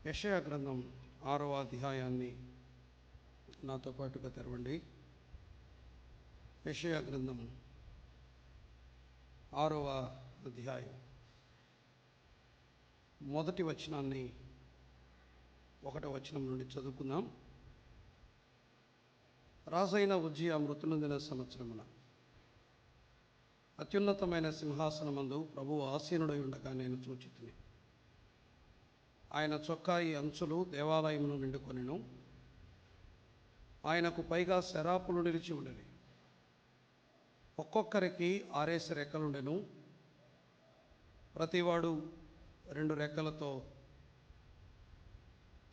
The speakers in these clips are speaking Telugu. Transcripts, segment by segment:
యెషయా గ్రంథం 6వ అధ్యాయాన్ని నాతో పాటుగా తెరవండి. యెషయా గ్రంథం 6వ అధ్యాయం మొదటి వచనాన్ని 1వ వచనం నుండి చదువుకుందాం. రాజైన ఉజ్జియా మృతి నొందిన సంవత్సరమున అత్యున్నతమైన సింహాసనమందు ప్రభువు ఆసీనుడై ఉండగా నేను చూచితిని. ఆయన చొక్కాయి అంచులు దేవాలయమును నిండుకొనెను. ఆయనకు పైగా శరాపులు నిలిచి ఉండేవి. ఒక్కొక్కరికి 6 రెక్కలుండెను. ప్రతివాడు 2 రెక్కలతో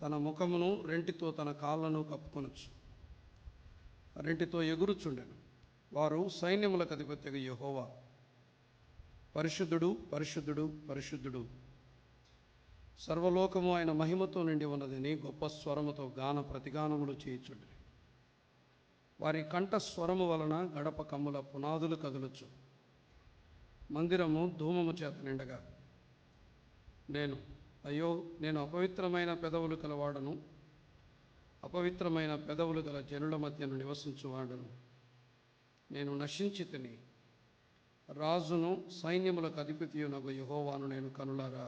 తన ముఖమును, రెంటితో తన కాళ్ళను కప్పుకొనొచ్చు. రెంటితో ఎగురుచుండెను. వారు సైన్యములకు అధిపతియగు యెహోవా పరిశుద్ధుడు, పరిశుద్ధుడు, పరిశుద్ధుడు, సర్వలోకము ఆయన మహిమతో నిండి ఉన్నదని గొప్ప స్వరముతో గాన ప్రతిగానములు చేయుచుండిరి. వారి కంఠ స్వరము వలన గడప కమ్ముల పునాదులు కదులుచు. మందిరము ధూమము చేత నిండగా అయ్యో నేను అపవిత్రమైన పెదవులు కలవాడను, అపవిత్రమైన పెదవులు గల జనుల మధ్యను నివసించువాడను. నేను నశించి తిని రాజును సైన్యములకు అధిపతియునగు యెహోవాను నేను కనులారా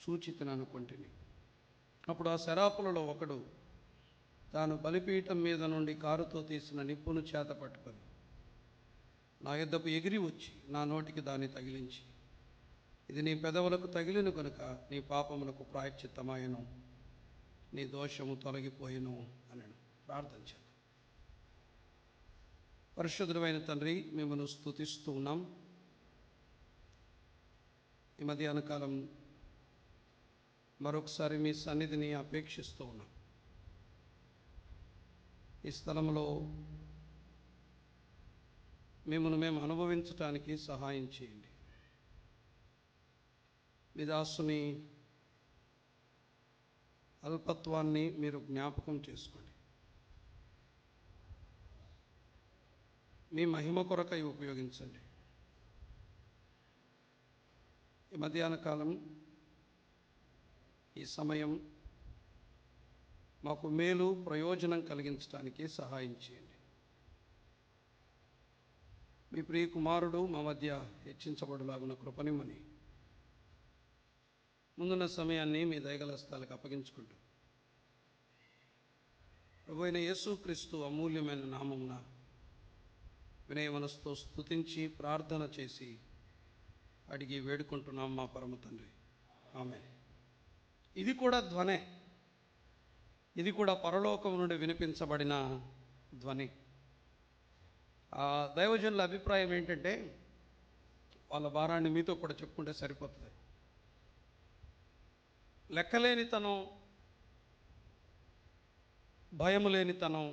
సూచితిననుకొంటిని. అప్పుడు ఆ శరాపులలో ఒకడు తాను బలిపీఠం మీద నుండి కారుతో తీసిన నిప్పును చేత పట్టుకొని నా యొద్దకు ఎగిరి వచ్చి నా నోటికి దాన్ని తగిలించి, ఇది నీ పెదవులకు తగిలిన కనుక నీ పాపములకు ప్రాయశ్చిత్తమాయను, నీ దోషము తొలగిపోయిను అనెను. ప్రార్థన చేద్దాం. పరిశుద్ధుడైన తండ్రి, మిమ్మల్ని స్తుతిస్తూ ఉన్నాం. ఈ మధ్యాహ్న కాలం మరొకసారి మీ సన్నిధిని అపేక్షిస్తూ ఉన్నాం. ఈ స్థలంలో మిమ్మల్ని మేము అనుభవించటానికి సహాయం చేయండి. మీ దాసుని అల్పత్వాన్ని మీరు జ్ఞాపకం చేసుకోండి. మీ మహిమ కొరకై ఉపయోగించండి. ఈ మధ్యాహ్న కాలం, ఈ సమయం మాకు మేలు ప్రయోజనం కలిగించడానికి సహాయం చేయండి. మీ ప్రియ కుమారుడు మా మధ్య హెచ్చించబడులాగున కృపనిమ్మని ముందున్న సమయాన్ని మీ దయగల స్థలాలకు అప్పగించుకుంటూ ప్రభువైన యేసుక్రీస్తు అమూల్యమైన నామమున వినయ మనసుతో స్తుతించి ప్రార్థన చేసి అడిగి వేడుకుంటున్నాం మా పరమ తండ్రి, ఆమేన్. ఇది కూడా ధ్వనే. ఇది కూడా పరలోకం నుండి వినిపించబడిన ధ్వని. దైవజనుల అభిప్రాయం ఏంటంటే, వాళ్ళ భారాన్ని మీతో కూడా చెప్పుకుంటే సరిపోతుంది. లెక్కలేనితనం, భయం లేనితనం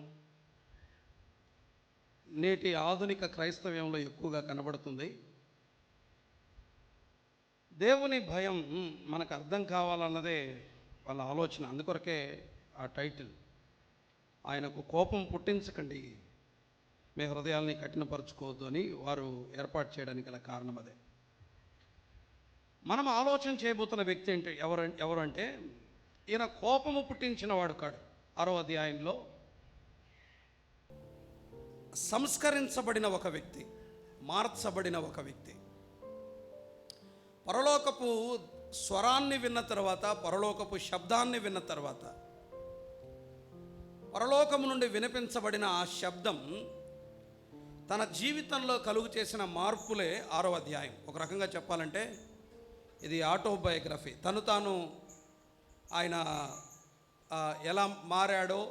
నేటి ఆధునిక క్రైస్తవ్యంలో ఎక్కువగా కనబడుతుంది. దేవుని భయం మనకు అర్థం కావాలన్నదే వాళ్ళ ఆలోచన. అందుకొరకే ఆ టైటిల్, ఆయనకు కోపం పుట్టించకండి, మీ హృదయాల్ని కఠినపరచుకోవద్దు అని వారు ఏర్పాటు చేయడానికి గల కారణం అదే. మనం ఆలోచన చేయబోతున్న వ్యక్తి ఏంటి, ఎవరంటే ఈయన కోపము పుట్టించిన వాడు కాడు. 6వ అధ్యాయంలో సంస్కరించబడిన ఒక వ్యక్తి, మార్చబడిన ఒక వ్యక్తి. పరలోకపు స్వరాన్ని విన్న తర్వాత, పరలోకపు శబ్దాన్ని విన్న తర్వాత, పరలోకము నుండి వినిపించబడిన ఆ శబ్దం తన జీవితంలో కలుగు చేసిన మార్పులే 6వ అధ్యాయం. ఒక రకంగా చెప్పాలంటే ఇది ఆటోబయోగ్రఫీ. తాను ఆయన ఎలా మారాడో,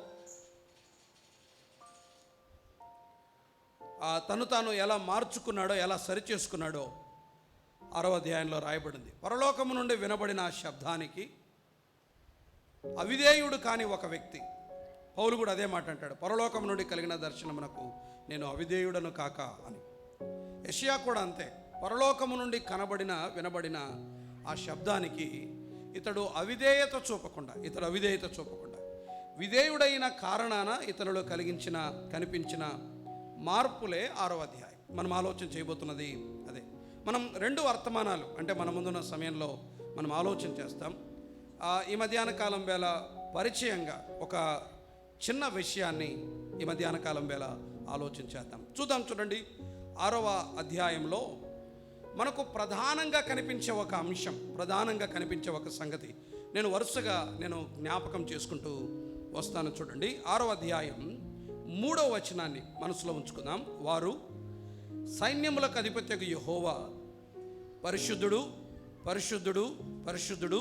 తాను ఎలా మార్చుకున్నాడో, ఎలా సరిచేసుకున్నాడో 6వ అధ్యాయంలో రాయబడింది. పరలోకము నుండి వినబడిన ఆ శబ్దానికి అవిధేయుడు కాని ఒక వ్యక్తి, పౌలు కూడా అదే మాట అంటాడు, పరలోకం నుండి కలిగిన దర్శనమునకు నేను అవిధేయుడను కాక అని. యెషయా కూడా అంతే. పరలోకము నుండి వినబడిన ఆ శబ్దానికి ఇతడు అవిధేయత చూపకుండా విధేయుడైన కారణాన ఇతనిలో కనిపించిన మార్పులే 6వ అధ్యాయం. మనం ఆలోచన చేయబోతున్నది అదే. మనం 2 వర్తమానాలు, అంటే మన ముందున్న సమయంలో మనం ఆలోచన చేస్తాం. ఈ మధ్యాహ్న కాలం వేళ పరిచయంగా ఒక చిన్న విషయాన్ని ఈ మధ్యాహ్న కాలం వేళ ఆలోచించేద్దాం. చూడండి 6వ అధ్యాయంలో మనకు ప్రధానంగా కనిపించే ఒక అంశం, ప్రధానంగా కనిపించే ఒక సంగతి నేను వరుసగా జ్ఞాపకం చేసుకుంటూ వస్తాను. చూడండి 6వ అధ్యాయం 3వ వచనాన్ని మనసులో ఉంచుకుందాం. వారు సైన్యములకు అధిపత్యకు యెహోవా పరిశుద్ధుడు పరిశుద్ధుడు పరిశుద్ధుడు,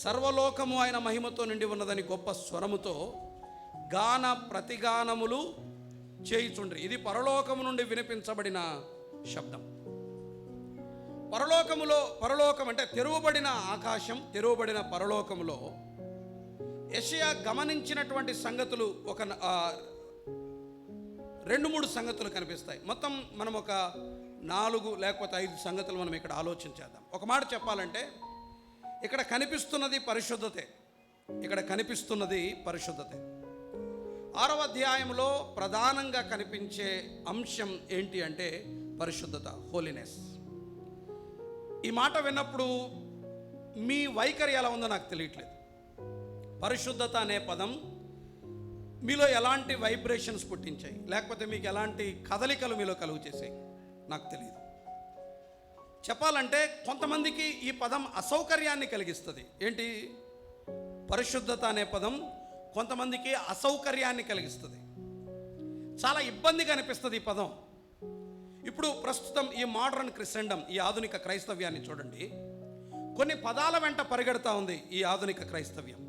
సర్వలోకము ఆయన మహిమతో నిండి ఉన్నదని గొప్ప స్వరముతో గాన ప్రతిగానములు చేయుచుండ్రి. ఇది పరలోకము నుండి వినిపించబడిన శబ్దం. పరలోకం అంటే తెరువబడిన ఆకాశం, తెరువబడిన పరలోకములో యెషయా గమనించినటువంటి సంగతులు ఒక 2-3 సంగతులు కనిపిస్తాయి. మొత్తం మనం ఒక 4 లేకపోతే 5 సంగతులు మనం ఇక్కడ ఆలోచించేద్దాం. ఒక మాట చెప్పాలంటే ఇక్కడ కనిపిస్తున్నది పరిశుద్ధతే. 6వ అధ్యాయంలో ప్రధానంగా కనిపించే అంశం ఏంటి అంటే పరిశుద్ధత, హోలీనెస్. ఈ మాట విన్నప్పుడు మీ వైఖరి ఎలా ఉందో నాకు తెలియట్లేదు. పరిశుద్ధత అనే పదం మీలో ఎలాంటి వైబ్రేషన్స్ పుట్టించాయి, లేకపోతే మీకు ఎలాంటి కదలికలు మీలో కలుగు చేసాయి నాకు తెలియదు. చెప్పాలంటే కొంతమందికి ఈ పదం అసౌకర్యాన్ని కలిగిస్తుంది. ఏంటి? పరిశుద్ధత అనే పదం కొంతమందికి అసౌకర్యాన్ని కలిగిస్తుంది, చాలా ఇబ్బందిగా అనిపిస్తుంది ఈ పదం. ఇప్పుడు ప్రస్తుతం ఈ మోడర్న్ క్రిస్టెండమ్, ఈ ఆధునిక క్రైస్తవ్యాన్ని చూడండి, కొన్ని పదాల వెంట పరిగెడతా ఉంది ఈ ఆధునిక క్రైస్తవ్యం.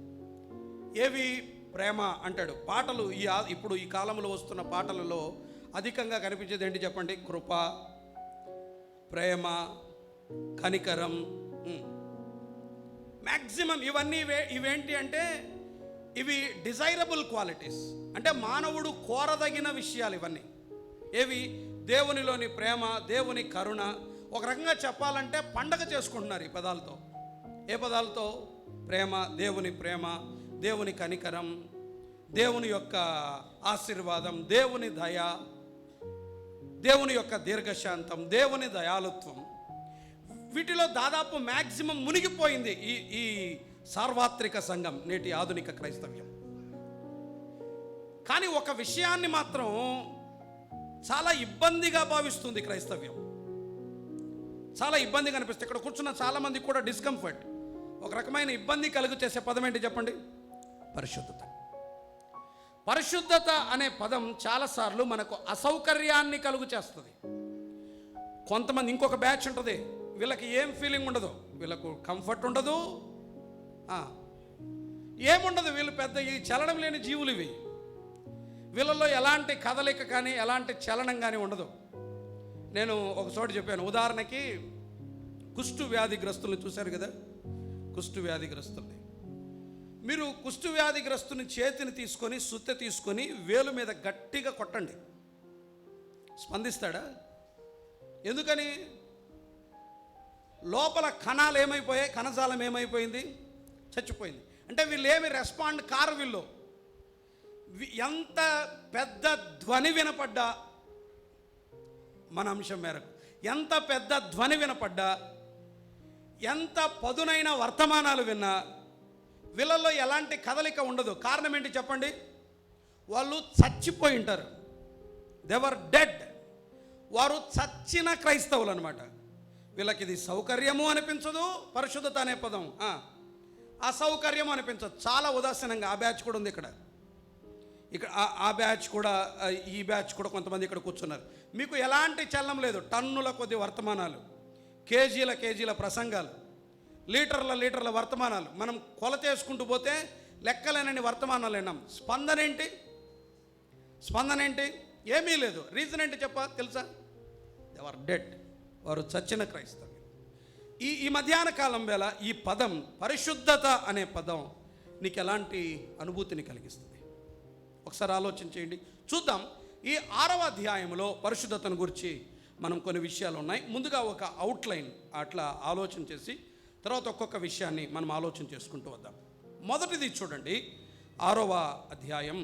ఏవి? ప్రేమ అంటాడు. పాటలు ఇప్పుడు ఈ కాలంలో వస్తున్న పాటలలో అధికంగా కనిపించేది ఏంటి చెప్పండి? కృప, ప్రేమ, కనికరం. మ్యాక్సిమం ఇవేంటి అంటే ఇవి డిజైరబుల్ క్వాలిటీస్, అంటే మానవుడు కోరదగిన విషయాలు ఇవన్నీ. ఏవి? దేవునిలోని ప్రేమ, దేవుని కరుణ. ఒక రకంగా చెప్పాలంటే పండగ చేసుకుంటున్నారు ఈ పదాలతో. ఏ పదాలతో? ప్రేమ, దేవుని ప్రేమ, దేవుని కనికరం, దేవుని యొక్క ఆశీర్వాదం, దేవుని దయ, దేవుని యొక్క దీర్ఘశాంతం, దేవుని దయాలుత్వం. వీటిలో దాదాపు మ్యాక్సిమం మునిగిపోయింది ఈ సార్వత్రిక సంఘం, నేటి ఆధునిక క్రైస్తవ్యం. కానీ ఒక విషయాన్ని మాత్రం చాలా ఇబ్బందిగా భావిస్తుంది క్రైస్తవ్యం. చాలా ఇబ్బందిగా అనిపిస్తుంది. ఇక్కడ కూర్చున్న చాలామంది కూడా డిస్కంఫర్ట్, ఒక రకమైన ఇబ్బంది కలుగు చేసే పదం ఏంటి చెప్పండి? పరిశుద్ధత. పరిశుద్ధత అనే పదం చాలాసార్లు మనకు అసౌకర్యాన్ని కలుగు చేస్తుంది. కొంతమంది, ఇంకొక బ్యాచ్ ఉంటుంది, వీళ్ళకి ఏం ఫీలింగ్ ఉండదు, వీళ్ళకు కంఫర్ట్ ఉండదు, ఏముండదు. వీళ్ళు పెద్ద ఈ చలనం లేని జీవులు ఇవి. వీళ్ళల్లో ఎలాంటి కదలిక కానీ ఎలాంటి చలనం కానీ ఉండదు. నేను ఒక చోట చెప్పాను, ఉదాహరణకి కుష్టు వ్యాధిగ్రస్తుల్ని చూశారు కదా, కుష్టు వ్యాధిగ్రస్తుల్ని. మీరు కుష్టు వ్యాధిగ్రస్తుని చేతిని తీసుకొని, సుత్తె తీసుకొని వేలు మీద గట్టిగా కొట్టండి, స్పందిస్తాడా? ఎందుకని? లోపల కణాలు ఏమైపోయాయి, కణజాలం ఏమైపోయింది? చచ్చిపోయింది. అంటే వీళ్ళు ఏమి రెస్పాండ్ కారు. వీళ్ళు ఎంత పెద్ద ధ్వని వినపడ్డా, మన అంశం మేరకు ఎంత పెద్ద ధ్వని వినపడ్డా, ఎంత పదునైన వర్తమానాలు విన్నా వీళ్ళల్లో ఎలాంటి కదలిక ఉండదు. కారణం ఏంటి చెప్పండి? వాళ్ళు చచ్చిపోయి ఉంటారు. దేవర్ డెడ్. వారు చచ్చిన క్రైస్తవులు అనమాట. వీళ్ళకి ఇది సౌకర్యము అనిపించదు, పరిశుద్ధత అనే పదం అసౌకర్యము అనిపించదు. చాలా ఉదాసీనంగా ఆ బ్యాచ్ కూడా ఉంది ఇక్కడ ఆ బ్యాచ్ కూడా, ఈ బ్యాచ్ కూడా కొంతమంది ఇక్కడ కూర్చున్నారు. మీకు ఎలాంటి చలనం లేదు. టన్నుల కొద్ది వర్తమానాలు, కేజీల ప్రసంగాలు, లీటర్ల వర్తమానాలు. మనం కొలతేసుకుంటూ పోతే లెక్కలేనని వర్తమానాలు విన్నాం. స్పందన ఏంటి? ఏమీ లేదు. రీజన్ ఏంటి తెలుసా? They are dead. వారు చచ్చిన క్రైస్తవ్యం. ఈ మధ్యాహ్న కాలం వేళ ఈ పదం, పరిశుద్ధత అనే పదం నీకు ఎలాంటి అనుభూతిని కలిగిస్తుంది? ఒకసారి ఆలోచించేయండి. చూద్దాం. ఈ 6వ అధ్యాయంలో పరిశుద్ధతను గురించి మనం కొన్ని విషయాలు ఉన్నాయి. ముందుగా ఒక అవుట్లైన్ అట్లా ఆలోచన చేసి తర్వాత ఒక్కొక్క విషయాన్ని మనం ఆలోచన చేసుకుంటూ వద్దాం. మొదటిది చూడండి, 6వ అధ్యాయం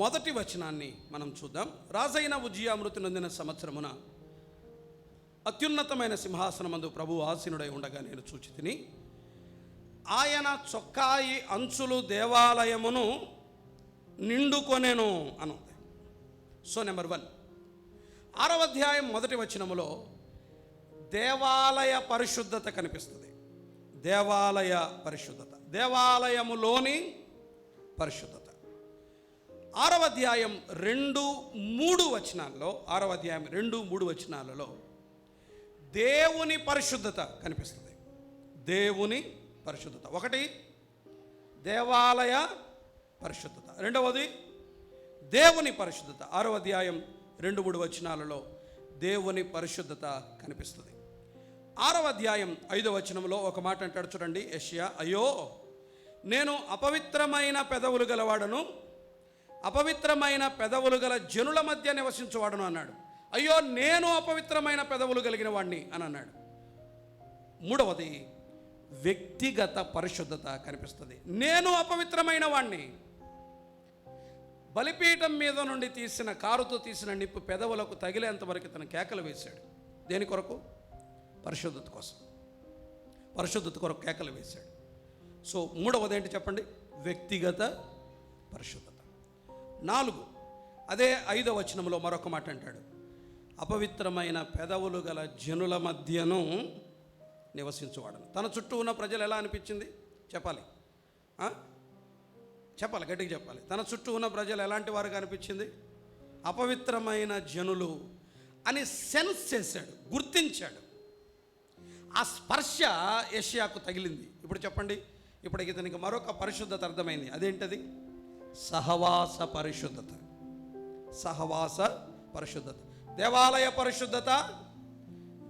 మొదటి వచనాన్ని మనం చూద్దాం. రాజైన ఉజ్జియా మృతి నొందిన సంవత్సరమున అత్యున్నతమైన సింహాసనమందు ప్రభువు ఆసీనుడై ఉండగా నేను చూచితిని. ఆయన చొక్కాయి అంచులు దేవాలయమును నిండుకొనెను అనుంది. సో నెంబర్ 1, 6వ అధ్యాయం 1వ వచనములో దేవాలయ పరిశుద్ధత కనిపిస్తుంది. దేవాలయ పరిశుద్ధత, దేవాలయములోని పరిశుద్ధత. 6వ అధ్యాయం 2-3 వచనాల్లో, 6వ అధ్యాయం 2-3 వచనాలలో దేవుని పరిశుద్ధత కనిపిస్తుంది. దేవుని పరిశుద్ధత. 1 దేవాలయ పరిశుద్ధత, 2వది దేవుని పరిశుద్ధత. 6వ అధ్యాయం 2-3 వచనాలలో దేవుని పరిశుద్ధత కనిపిస్తుంది. 6వ అధ్యాయం 5వ వచనంలో ఒక మాట అంటాడు చూడండి యెషయా, అయ్యో నేను అపవిత్రమైన పెదవులు గలవాడను, అపవిత్రమైన పెదవులు గల జనుల మధ్య నివసించువాడను అన్నాడు. అయ్యో నేను అపవిత్రమైన పెదవులు కలిగిన వాడిని అని అన్నాడు. 3వది వ్యక్తిగత పరిశుద్ధత కనిపిస్తుంది. నేను అపవిత్రమైన వాడిని. బలిపీఠం మీద నుండి తీసిన కారుతో తీసిన నిప్పు పెదవులకు తగిలేంత వరకు తన కేకలు వేశాడు. దేని కొరకు? పరిశుద్ధత కోసం. పరిశుద్ధత కొరకు కేకలు వేశాడు. సో 3వది ఏంటి చెప్పండి? వ్యక్తిగత పరిశుద్ధత. 4 అదే 5వ వచనంలో మరొక మాట అంటాడు, అపవిత్రమైన పెదవులు గల జనుల మధ్యను నివసించువాడను. తన చుట్టూ ఉన్న ప్రజలు ఎలా అనిపించింది చెప్పాలి, చెప్పాలి, గట్టిగా చెప్పాలి. తన చుట్టూ ఉన్న ప్రజలు ఎలాంటి వారుగా అనిపించింది? అపవిత్రమైన జనులు అని సెన్స్ చేశాడు, గుర్తించాడు. ఆ స్పర్శ యెషయాకు తగిలింది. ఇప్పుడు చెప్పండి, ఇప్పుడు ఇతనికి మరొక పరిశుద్ధత అర్థమైంది. అదేంటది? సహవాస పరిశుద్ధత. సహవాస పరిశుద్ధత. దేవాలయ పరిశుద్ధత,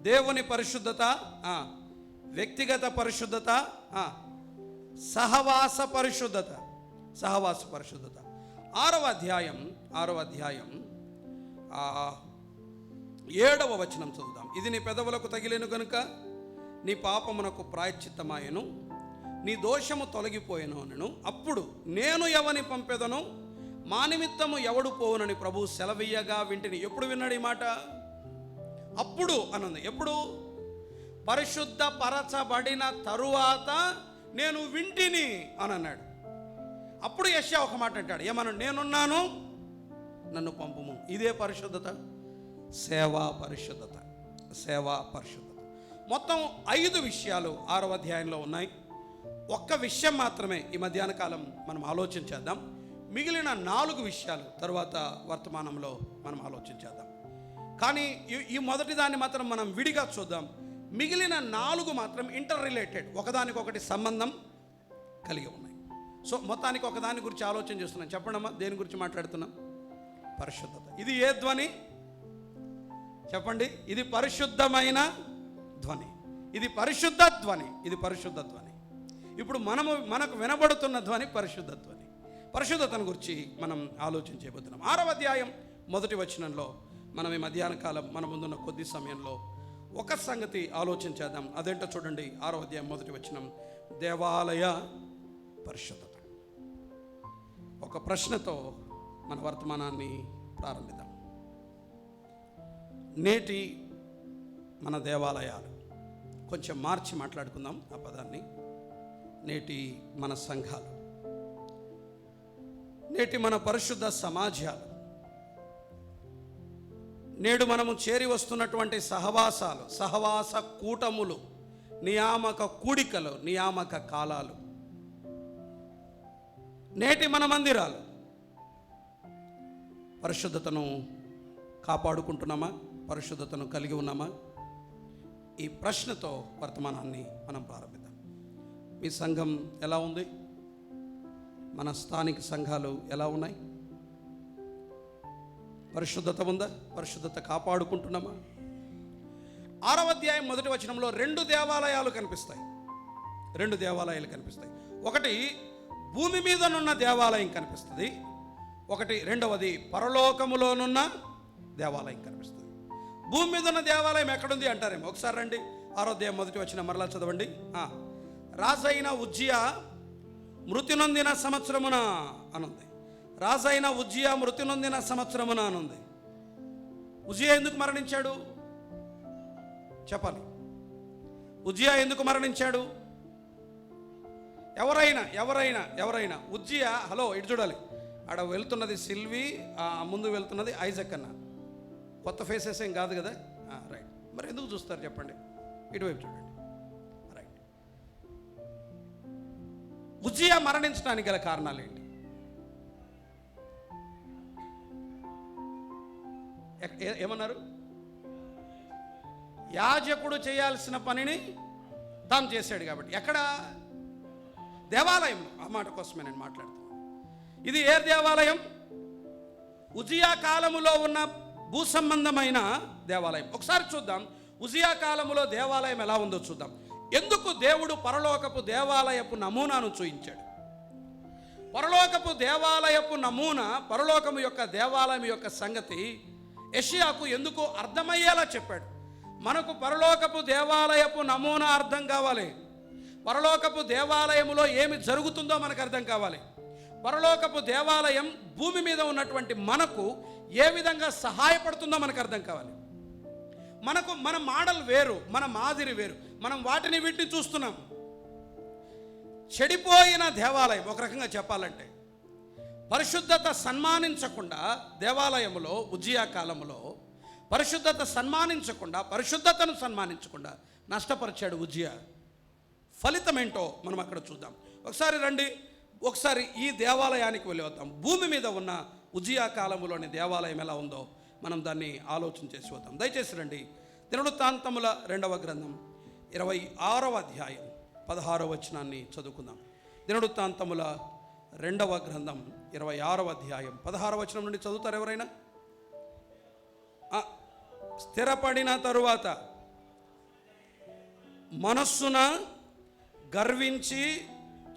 దేవుని పరిశుద్ధత, వ్యక్తిగత పరిశుద్ధత, సహవాస పరిశుద్ధత. సహవాస పరిశుద్ధత. 6వ అధ్యాయం 7వ వచనం చదువుదాం. ఇది నీ పెదవులకు తగిలేను గనుక నీ పాపమునకు ప్రాయశ్చిత్తమాయను, నీ దోషము తొలగిపోయెను అనెను. అప్పుడు నేను ఎవని పంపెదను, మా నిమిత్తము ఎవడు పోవునని ప్రభువు సెలవీయగా వింటిని. ఎప్పుడు విన్నాడు ఈ మాట? అప్పుడు అనుంది. ఎప్పుడు? పరిశుద్ధ పరచబడిన తరువాత నేను వింటిని అని అన్నాడు. అప్పుడు యెషయా ఒక మాట అంటాడు, ఏమన్నా? నేనున్నాను, నన్ను పంపుము. ఇదే పరిశుద్ధత, సేవా పరిశుద్ధత. సేవా పరిశుద్ధత. మొత్తం 5 విషయాలు 6వ అధ్యాయంలో ఉన్నాయి. ఒక్క విషయం మాత్రమే ఈ మధ్యాహ్న కాలం మనం ఆలోచించేద్దాం. మిగిలిన 4 విషయాలు తర్వాత వర్తమానంలో మనం ఆలోచించేద్దాం. కానీ ఈ మొదటి దాన్ని మాత్రం మనం విడిగా చూద్దాం. మిగిలిన 4 మాత్రం ఇంటర్ రిలేటెడ్, ఒకదానికొకటి సంబంధం కలిగి ఉన్నాయి. సో మొత్తానికి ఒకదాని గురించి ఆలోచన చేస్తున్నాం. చెప్పండమ్మా, దేని గురించి మాట్లాడుతున్నాం? పరిశుద్ధత. ఇది ఏ ధ్వని చెప్పండి? ఇది పరిశుద్ధమైన ధ్వని. ఇది పరిశుద్ధ ధ్వని. ఇది పరిశుద్ధ ధ్వని. ఇప్పుడు మనకు వినబడుతున్న ధ్వని పరిశుద్ధ ధ్వని. పరిశుద్ధతను గురించి మనం ఆలోచించబోతున్నాం. 6వ అధ్యాయం 1వ వచనంలో మనం ఈ మధ్యాహ్న కాలం మన ముందున్న కొద్ది సమయంలో ఒక సంగతి ఆలోచించేద్దాం. అదేంటో చూడండి. 6వ అధ్యాయం 1వ వచనం, దేవాలయ పరిశుద్ధత. ఒక ప్రశ్నతో మన వర్తమానాన్ని ప్రారంభిద్దాం. నేటి మన దేవాలయాలు, కొంచెం మార్చి మాట్లాడుకుందాం ఆ పదాన్ని. నేటి మన సంఘాలు, నేటి మన పరిశుద్ధ సమాజాలు, నేడు మనము చేరి వస్తున్నటువంటి సహవాసాలు, సహవాస కూటములు, నియామక కూడికలు, నియామక కాలాలు, నేటి మన మందిరాలు పరిశుద్ధతను కాపాడుకుంటున్నామా? పరిశుద్ధతను కలిగి ఉన్నామా? ఈ ప్రశ్నతో వర్తమానాన్ని మనం ప్రారంభిద్దాం. మీ సంఘం ఎలా ఉంది? మన స్థానిక సంఘాలు ఎలా ఉన్నాయి? పరిశుద్ధత ఉందా? పరిశుద్ధత కాపాడుకుంటున్నామా? 6వ అధ్యాయం 1వ వచనంలో 2 దేవాలయాలు కనిపిస్తాయి. 2 దేవాలయాలు కనిపిస్తాయి. ఒకటి భూమి మీదనున్న దేవాలయం కనిపిస్తుంది. రెండవది పరలోకములోనున్న దేవాలయం కనిపిస్తుంది. భూమి మీద ఉన్న దేవాలయం ఎక్కడుంది అంటారేమో. ఒకసారి రండి, 6వ అధ్యాయం 1వ వచనం మరలా చదవండి. రాజైన ఉజ్జియా మృతి నొందిన సంవత్సరమున అనుంది. రాజైన ఉజ్జియా మృతి నొందిన సంవత్సరమున అనుంది. ఉజ్జియా ఎందుకు మరణించాడు? చెప్పాలి. ఉజ్జియా ఎందుకు మరణించాడు? ఎవరైనా ఉజ్జియా, హలో ఇటు చూడాలి, ఆడ వెళ్తున్నది సిల్వి, ముందు వెళ్తున్నది ఐజక్ అన్న. కొత్త ఫేసెస్ ఏం కాదు కదా, రైట్. మరి ఎందుకు చూస్తారు చెప్పండి? ఇటువైపు చూడండి, రైట్. ఉజ్జియా మరణించడానికి గల కారణాలు ఏంటి? ఏమన్నారు? యాజకుడు చేయాల్సిన పనిని తాను చేశాడు కాబట్టి. ఎక్కడ? దేవాలయంలో. ఆ మాట కోసమే నేను మాట్లాడుతున్నాను. ఇది ఏ దేవాలయం? ఉజ్జియా కాలములో ఉన్న భూ సంబంధమైన దేవాలయం. ఒకసారి చూద్దాం ఉజ్జియా కాలములో దేవాలయం ఎలా ఉందో చూద్దాం. ఎందుకు దేవుడు పరలోకపు దేవాలయపు నమూనాను చూయించాడు? పరలోకపు దేవాలయపు నమూనా, పరలోకము యొక్క దేవాలయం యొక్క సంగతి యెషయాకు ఎందుకు అర్థమయ్యేలా చెప్పాడు? మనకు పరలోకపు దేవాలయపు నమూనా అర్థం కావాలి. పరలోకపు దేవాలయములో ఏమి జరుగుతుందో మనకు అర్థం కావాలి. పరలోకపు దేవాలయం భూమి మీద ఉన్నటువంటి మనకు ఏ విధంగా సహాయపడుతుందో మనకు అర్థం కావాలి. మన మోడల్ వేరు, మన మాదిరి వేరు. మనం వీటిని చూస్తున్నాం. చెడిపోయిన దేవాలయం, ఒక రకంగా చెప్పాలంటే పరిశుద్ధత సన్మానించకుండా, దేవాలయములో ఉజ్జియా కాలములో పరిశుద్ధతను సన్మానించకుండా నష్టపరిచాడు ఉజ్జియా. ఫలితం ఏంటో మనం అక్కడ చూద్దాం. ఒకసారి రండి, ఒకసారి ఈ దేవాలయానికి వెళ్ళి వద్దాం. భూమి మీద ఉన్న ఉజ్జియా కాలములోని దేవాలయం ఎలా ఉందో మనం దాన్ని ఆలోచన చేసి వద్దాం. దయచేసి రండి, దినవృత్తాంతముల 2వ గ్రంథం 26వ అధ్యాయం 16వ వచనాన్ని చదువుకుందాం. దినవృత్తాంతముల 2వ గ్రంథం 26వ అధ్యాయం 16వ వచనం నుండి చదువుతారు ఎవరైనా? స్థిరపడిన తరువాత మనస్సున గర్వించి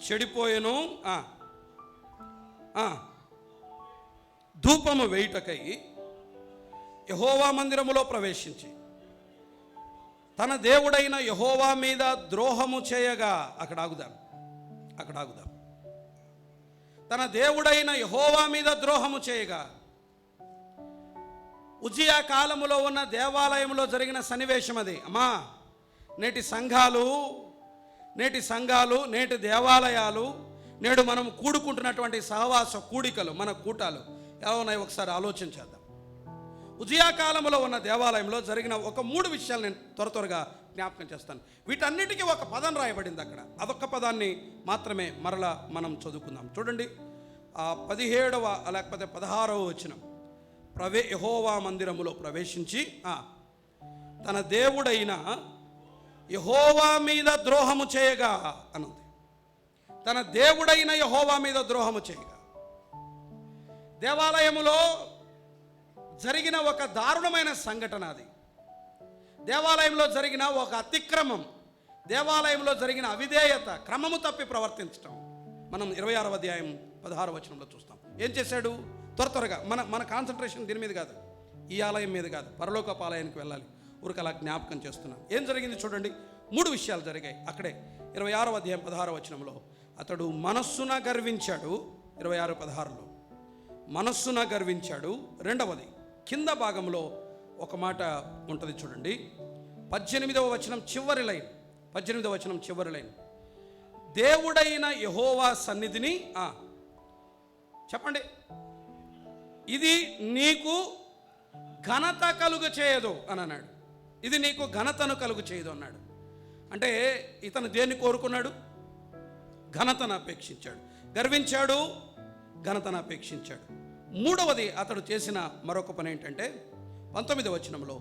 చెడిపోయెను, ధూపము వేయుటకై యెహోవా మందిరములో ప్రవేశించి తన దేవుడైన యెహోవా మీద ద్రోహము చేయగా. అక్కడ ఆగుదాం. తన దేవుడైన యెహోవా మీద ద్రోహము చేయగా. ఉజ్జియా కాలములో ఉన్న దేవాలయంలో జరిగిన సన్నివేశం అది. అమ్మా, నేటి సంఘాలు, నేటి దేవాలయాలు, నేడు మనం కూడుకుంటున్నటువంటి సహవాస కూడికలు, మన కూటాలు ఎలా ఉన్నాయి ఒకసారి ఆలోచించేద్దాం. ఉజ్జియా కాలంలో ఉన్న దేవాలయంలో జరిగిన ఒక 3 విషయాలు నేను త్వరగా జ్ఞాపకం చేస్తాను. వీటన్నిటికీ ఒక పదం రాయబడింది అక్కడ. అదొక్క పదాన్ని మాత్రమే మరలా మనం చదువుకుందాం. చూడండి, 17వ లేకపోతే 16వ వచనం. యెహోవా మందిరములో ప్రవేశించి తన దేవుడైన యెహోవా మీద ద్రోహము చేయగా అన్నది. తన దేవుడైన యెహోవా మీద ద్రోహము చేయగా. దేవాలయములో జరిగిన ఒక దారుణమైన సంఘటన అది. దేవాలయంలో జరిగిన ఒక అతిక్రమం, దేవాలయంలో జరిగిన అవిధేయత, క్రమము తప్పి ప్రవర్తించడం మనం 26వ అధ్యాయం 16వ వచనంలో చూస్తాం. ఏం చేశాడు? త్వరగా మన కాన్సన్ట్రేషన్ దీని మీద కాదు, ఈ ఆలయం మీద కాదు, పరలోకపు ఆలయానికి వెళ్ళాలి. ఊరికి అలా జ్ఞాపకం చేస్తున్నాం. ఏం జరిగింది చూడండి. 3 విషయాలు జరిగాయి అక్కడే. 26వ అధ్యాయం 16వ వచనంలో అతడు మనస్సున గర్వించాడు. 26:16లో మనస్సున గర్వించాడు. రెండవది కింద భాగంలో ఒక మాట ఉంటుంది చూడండి, 18వ వచనం చివరి లైన్. దేవుడైన యెహోవా సన్నిధిని చెప్పండి, ఇది నీకు ఘనత కలుగ చేయదు అని అన్నాడు. ఇది నీకు ఘనతను కలుగు చేయదు అన్నాడు. అంటే ఇతను దేన్ని కోరుకున్నాడు? ఘనతను అపేక్షించాడు. గర్వించాడు, ఘనతను అపేక్షించాడు. మూడవది అతడు చేసిన మరొక పని ఏంటంటే 19వ వచనంలో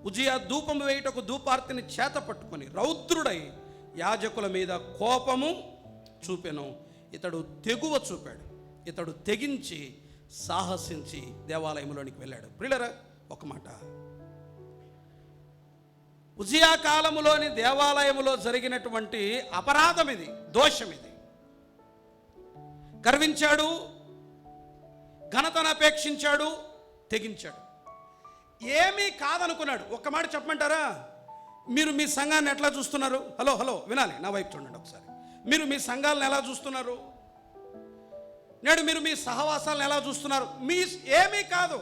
ఉజ్జియా ధూపము వేయుటకు ధూపార్తిని చేత పట్టుకొని రౌద్రుడై యాజకుల మీద కోపము చూపెను. ఇతడు తెగువ చూపాడు. ఇతడు తెగించి సాహసించి దేవాలయంలోనికి వెళ్ళాడు. ప్రియులారా, ఒక మాట, ఉజ్జియా కాలములోని దేవాలయములో జరిగినటువంటి అపరాధం ఇది, దోషం ఇది. గర్వించాడు, ఘనతను అపేక్షించాడు, తెగించాడు. ఏమీ కాదనుకున్నాడు. ఒక్క మాట చెప్పమంటారా? మీరు మీ సంఘాన్ని ఎట్లా చూస్తున్నారు? హలో వినాలి, నా వైపు చూడండి ఒకసారి. మీరు మీ సంఘాలను ఎలా చూస్తున్నారు? నేడు మీరు మీ సహవాసాలను ఎలా చూస్తున్నారు? ఏమీ కాదు.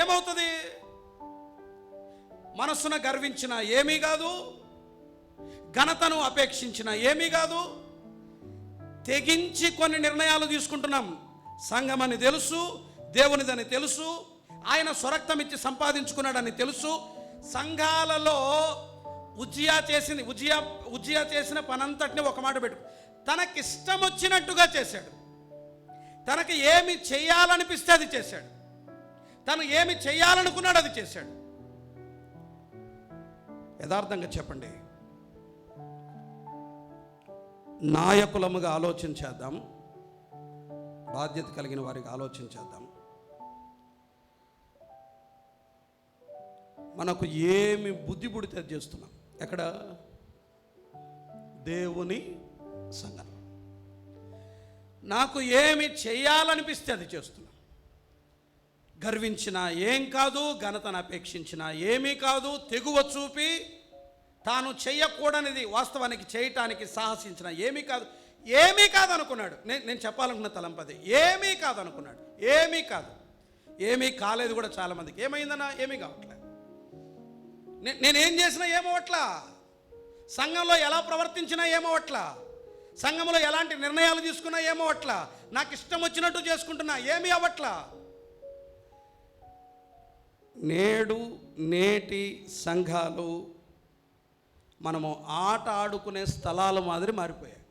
ఏమవుతుంది? మనస్సున గర్వించిన ఏమీ కాదు, ఘనతను అపేక్షించిన ఏమీ కాదు. తెగించి కొన్ని నిర్ణయాలు తీసుకుంటున్నాం. సంఘమని తెలుసు, దేవునిదని తెలుసు, ఆయన స్వరక్తం ఇచ్చి సంపాదించుకున్నాడని తెలుసు. సంఘాలలో ఉజ్జియా చేసిన పనంతటిని ఒక మాట పెట్టు, తనకిష్టం వచ్చినట్టుగా చేశాడు. తనకి ఏమి చేయాలనిపిస్తే అది చేశాడు. తను ఏమి చేయాలనుకున్నాడు అది చేశాడు. యథార్థంగా చెప్పండి, నాయకులముగా ఆలోచించేద్దాం, బాధ్యత కలిగిన వారికి ఆలోచించేద్దాం. మనకు ఏమి బుద్ధి పుడితే చేస్తున్నాం. ఎక్కడ? దేవుని సంఘం. నాకు ఏమి చేయాలనిపిస్తే అది చేస్తున్నా. గర్వించిన ఏం కాదు, ఘనతను అపేక్షించిన ఏమీ కాదు, తెగువ చూపి తాను చెయ్యకూడనిది వాస్తవానికి చేయటానికి సాహసించిన ఏమీ కాదు. ఏమీ కాదు అనుకున్నాడు. నేను చెప్పాలనుకున్న తలంపది ఏమీ కాదు అనుకున్నాడు. ఏమీ కాదు, ఏమీ కాలేదు కూడా. చాలామందికి ఏమైందన్నా ఏమీ కావట్లే. నేనేం చేసినా ఏమవట్లా, సంఘంలో ఎలా ప్రవర్తించినా ఏమవట్లా, సంఘంలో ఎలాంటి నిర్ణయాలు తీసుకున్నా ఏమవట్లా, నాకు ఇష్టం వచ్చినట్టు చేసుకుంటున్నా ఏమీ అవ్వట్లా. నేటి సంఘాలు మనము ఆట ఆడుకునే స్థలాల మాదిరి మారిపోయాయి.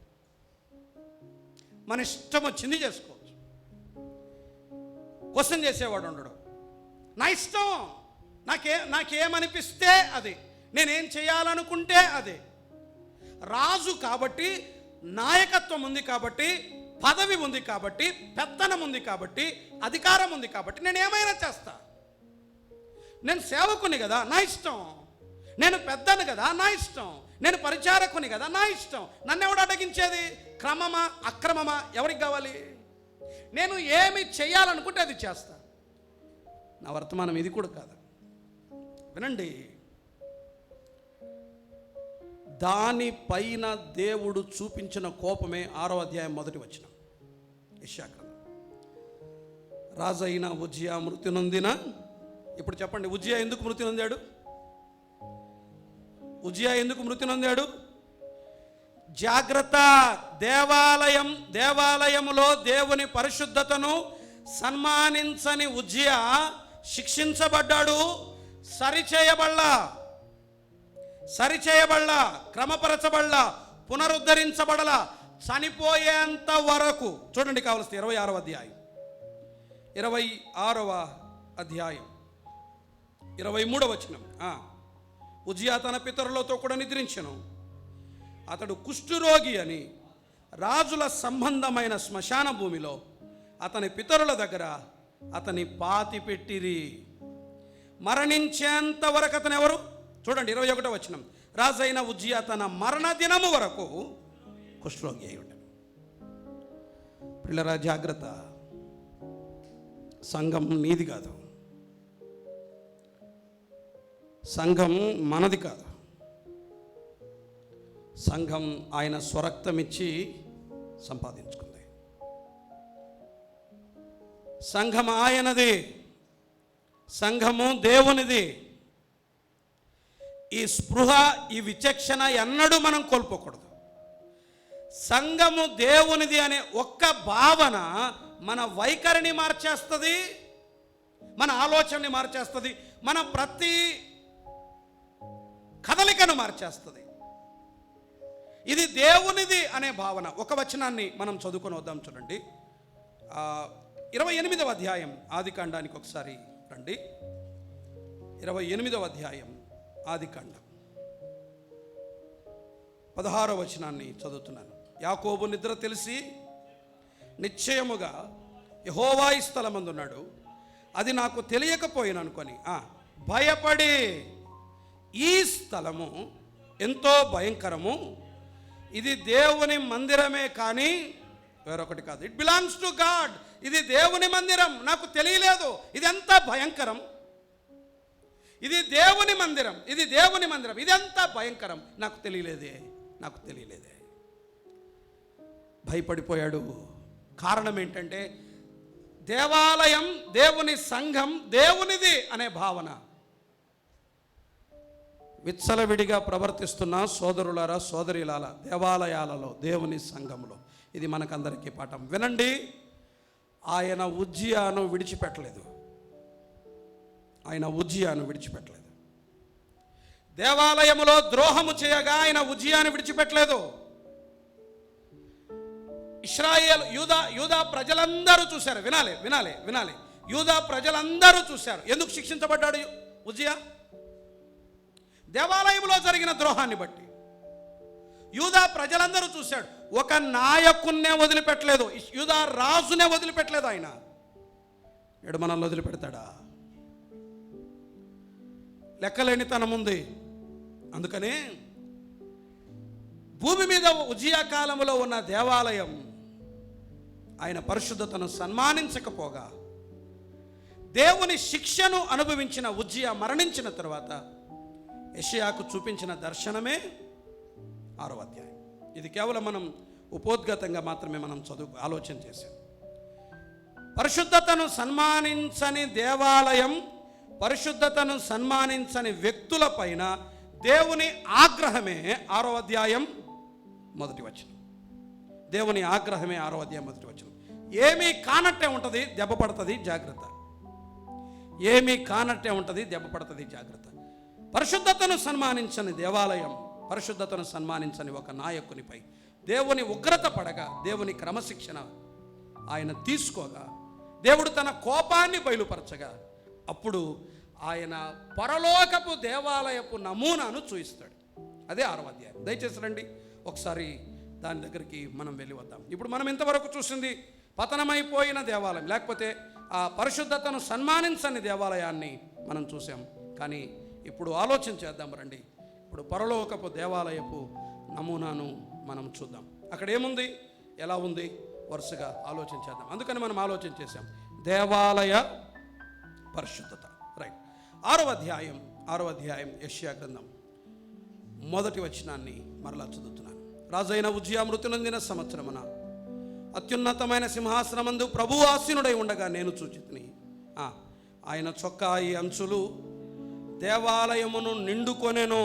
మన ఇష్టం వచ్చింది చేసుకోవచ్చు. క్వశ్చన్ చేసేవాడు ఉండడు. నా ఇష్టం, నాకేమనిపిస్తే అది, నేనేం చేయాలనుకుంటే అదే. రాజు కాబట్టి, నాయకత్వం ఉంది కాబట్టి, పదవి ఉంది కాబట్టి, పెత్తనం ఉంది కాబట్టి, అధికారం ఉంది కాబట్టి నేను ఏమైనా చేస్తా. నేను సేవకుని కదా, నా ఇష్టం. నేను పెద్దను కదా, నా ఇష్టం. నేను పరిచారకుని కదా, నా ఇష్టం. నన్ను ఎవడు అడ్డగించేది? క్రమమా అక్రమమా ఎవరికి కావాలి? నేను ఏమి చేయాలనుకుంటే అది చేస్తా. నా వర్తమానం ఇది కూడా కాదు, వినండి. దానిపైన దేవుడు చూపించిన కోపమే 6వ అధ్యాయం 1వ వచనం. యెషయా గ్రంథం. రాజైన ఉజ్జియా మృతి నొందిన. ఇప్పుడు చెప్పండి, ఉజ్జియా ఎందుకు మృతి నొందాడు? ఉజ్జియా ఎందుకు మృతి నొందాడు? జాగ్రత్త, దేవాలయములో దేవుని పరిశుద్ధతను సన్మానించని ఉజ్జియా శిక్షించబడ్డాడు. సరిచేయబడలా, క్రమపరచబడలా, పునరుద్ధరించబడలా, చనిపోయేంత వరకు. చూడండి కావలసి 26వ అధ్యాయం 23వ వచనం. ఉజ్జియా తన పితరులతో కూడా నిద్రించెను. అతడు కుష్ఠురోగి అని రాజుల సంబంధమైన శ్మశాన భూమిలో అతని పితరుల దగ్గర అతని పాతి పెట్టిరి. మరణించేంత వరకు అతను ఎవరు? చూడండి 21వ వచనం. రాజైన ఉజ్జియా తన మరణ దినము వరకు కుష్ఠరోగి అయి ఉంటాడు. పిల్లరా, జాగ్రత్త. సంఘం నీది కాదు, సంఘం మనది కాదు. సంఘం ఆయన స్వరక్తమిచ్చి సంపాదించుకుంది. సంఘం ఆయనది, సంఘము దేవునిది. ఈ స్పృహ, ఈ విచక్షణ ఎన్నడూ మనం కోల్పోకూడదు. సంఘము దేవునిది అనే ఒక్క భావన మన వైఖరిని మార్చేస్తుంది, మన ఆలోచనని మార్చేస్తుంది, మన ప్రతి కదలికను మార్చేస్తుంది. ఇది దేవునిది అనే భావన. ఒక వచనాన్ని మనం చదువుకొని వద్దాం. చూడండి 28వ అధ్యాయం ఆదికాండానికి ఒకసారి రండి. 28వ అధ్యాయం ఆదికాండం 16వ వచనాన్ని చదువుతున్నాను. యాకోబు నిద్ర తెలిసి నిశ్చయముగా యెహోవా ఈ స్థలమందున్నాడు, అది నాకు తెలియకపోయిన అనుకొని భయపడి, ఈ స్థలము ఎంతో భయంకరము, ఇది దేవుని మందిరమే కానీ వేరొకటి కాదు. It belongs to God. ఇది దేవుని మందిరం, నాకు తెలియలేదు. ఇది ఎంత భయంకరం, ఇది దేవుని మందిరం, ఇది దేవుని మందిరం, ఇది ఎంత భయంకరం, నాకు తెలియలేదే. భయపడిపోయాడు. కారణం ఏంటంటే దేవాలయం, దేవుని సంఘం దేవునిది అనే భావన. విచ్చలవిడిగా ప్రవర్తిస్తున్న సోదరులారా, సోదరిలాల, దేవాలయాలలో, దేవుని సంఘంలో, ఇది మనకందరికీ పాఠం. వినండి, ఆయన ఉజ్జియాను విడిచిపెట్టలేదు. ఆయన ఉజ్జియాను విడిచిపెట్టలేదు. దేవాలయములో ద్రోహము చేయగా ఆయన ఉజ్జియాను విడిచిపెట్టలేదు. ఇశ్రాయేల్ యూదా ప్రజలందరూ చూశారు. వినాలి వినాలి వినాలి యూదా ప్రజలందరూ చూశారు. ఎందుకు శిక్షించబడ్డాడు ఉజ్జియా? దేవాలయంలో జరిగిన ద్రోహాన్ని బట్టి యూదా ప్రజలందరూ చూశాడు. ఒక నాయకున్నే వదిలిపెట్టలేదు, యూదా రాజునే వదిలిపెట్టలేదు. ఆయన ఏడు మనల్ని వదిలిపెడతాడా? లెక్కలేనితనం ఉంది. అందుకనే భూమి మీద ఉజ్జియా కాలంలో ఉన్న దేవాలయం ఆయన పరిశుద్ధతను సన్మానించకపోగా దేవుని శిక్షను అనుభవించిన ఉజ్జియా మరణించిన తర్వాత యెషయాకు చూపించిన దర్శనమే 6వ అధ్యాయం. ఇది కేవలం మనం ఉపోద్ఘాతంగా మాత్రమే మనం ఆలోచన చేశాం. పరిశుద్ధతను సన్మానించని దేవాలయం, పరిశుద్ధతను సన్మానించని వ్యక్తుల పైన దేవుని ఆగ్రహమే 6వ అధ్యాయం 1వ వచనం. దేవుని ఆగ్రహమే 6వ అధ్యాయం 1వ వచనం. ఏమీ కానట్టే ఉంటుంది, దెబ్బ పడుతుంది, జాగ్రత్త. ఏమీ కానట్టే ఉంటుంది, దెబ్బ పడుతుంది, జాగ్రత్త. పరిశుద్ధతను సన్మానించని దేవాలయం, పరిశుద్ధతను సన్మానించని ఒక నాయకునిపై దేవుని ఉగ్రత పడగా, దేవుని క్రమశిక్షణ ఆయన తీసుకోగా, దేవుడు తన కోపాన్ని బయలుపరచగా, అప్పుడు ఆయన పరలోకపు దేవాలయపు నమూనాను చూయిస్తాడు. అదే 6వ అధ్యాయం. దయచేసి రండి, ఒకసారి దాని దగ్గరికి మనం వెళ్ళి వద్దాం. ఇప్పుడు మనం ఇంతవరకు చూసింది పతనమైపోయిన దేవాలయం, లేకపోతే ఆ పరిశుద్ధతను సన్మానించని దేవాలయాన్ని మనం చూసాం. కానీ ఇప్పుడు ఆలోచన చేద్దాం రండి. ఇప్పుడు పరలోకపు దేవాలయపు నమూనాను మనం చూద్దాం. అక్కడ ఏముంది, ఎలా ఉంది, వరుసగా ఆలోచన చేద్దాం. అందుకని మనం ఆలోచన చేసాం దేవాలయ పరిశుద్ధత. రైట్. 6వ అధ్యాయం యెషయా గ్రంథం 1వ వచనాన్ని మరలా చదువుతున్నాను. రాజైన ఉజ్జియా మృతి నొందిన సంవత్సరమున అత్యున్నతమైన సింహాసనమందు ప్రభు ఆసీనుడై ఉండగా నేను చూచితిని. ఆయన చొక్కాయి అంచులు దేవాలయమును నిండుకొనెను.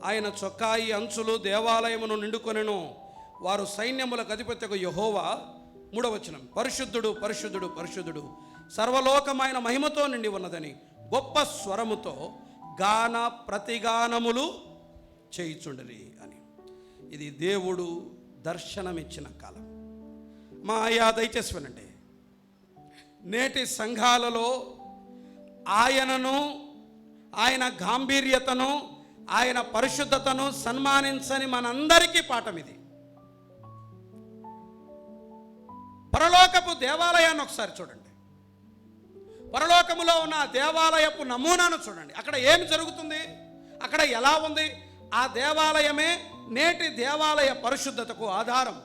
ఆయన చొక్కాయి అంచులు దేవాలయమును నిండుకొనెను. వారు సైన్యములకు అధిపత్యకు యెహోవా, 3వ వచనం, పరిశుద్ధుడు పరిశుద్ధుడు పరిశుద్ధుడు సర్వలోకమైన మహిమతో నిండి ఉన్నదని గొప్ప స్వరముతో గాన ప్రతిగానములు చేయుచుండిరి అని. ఇది దేవుడు దర్శనమిచ్చిన కాలం. మా అయ్యా దయచేసి వినండి, నేటి సంఘాలలో ఆయనను, ఆయన గాంభీర్యతను, ఆయన పరిశుద్ధతను సన్మానించని మనందరికీ పాఠం ఇది. పరలోకపు దేవాలయాన్ని ఒకసారి చూడండి. పరలోకములో ఉన్న దేవాలయపు నమూనాను చూడండి. అక్కడ ఏమి జరుగుతుంది, అక్కడ ఎలా ఉంది? ఆ దేవాలయమే నేటి దేవాలయ పరిశుద్ధతకు ఆధారం.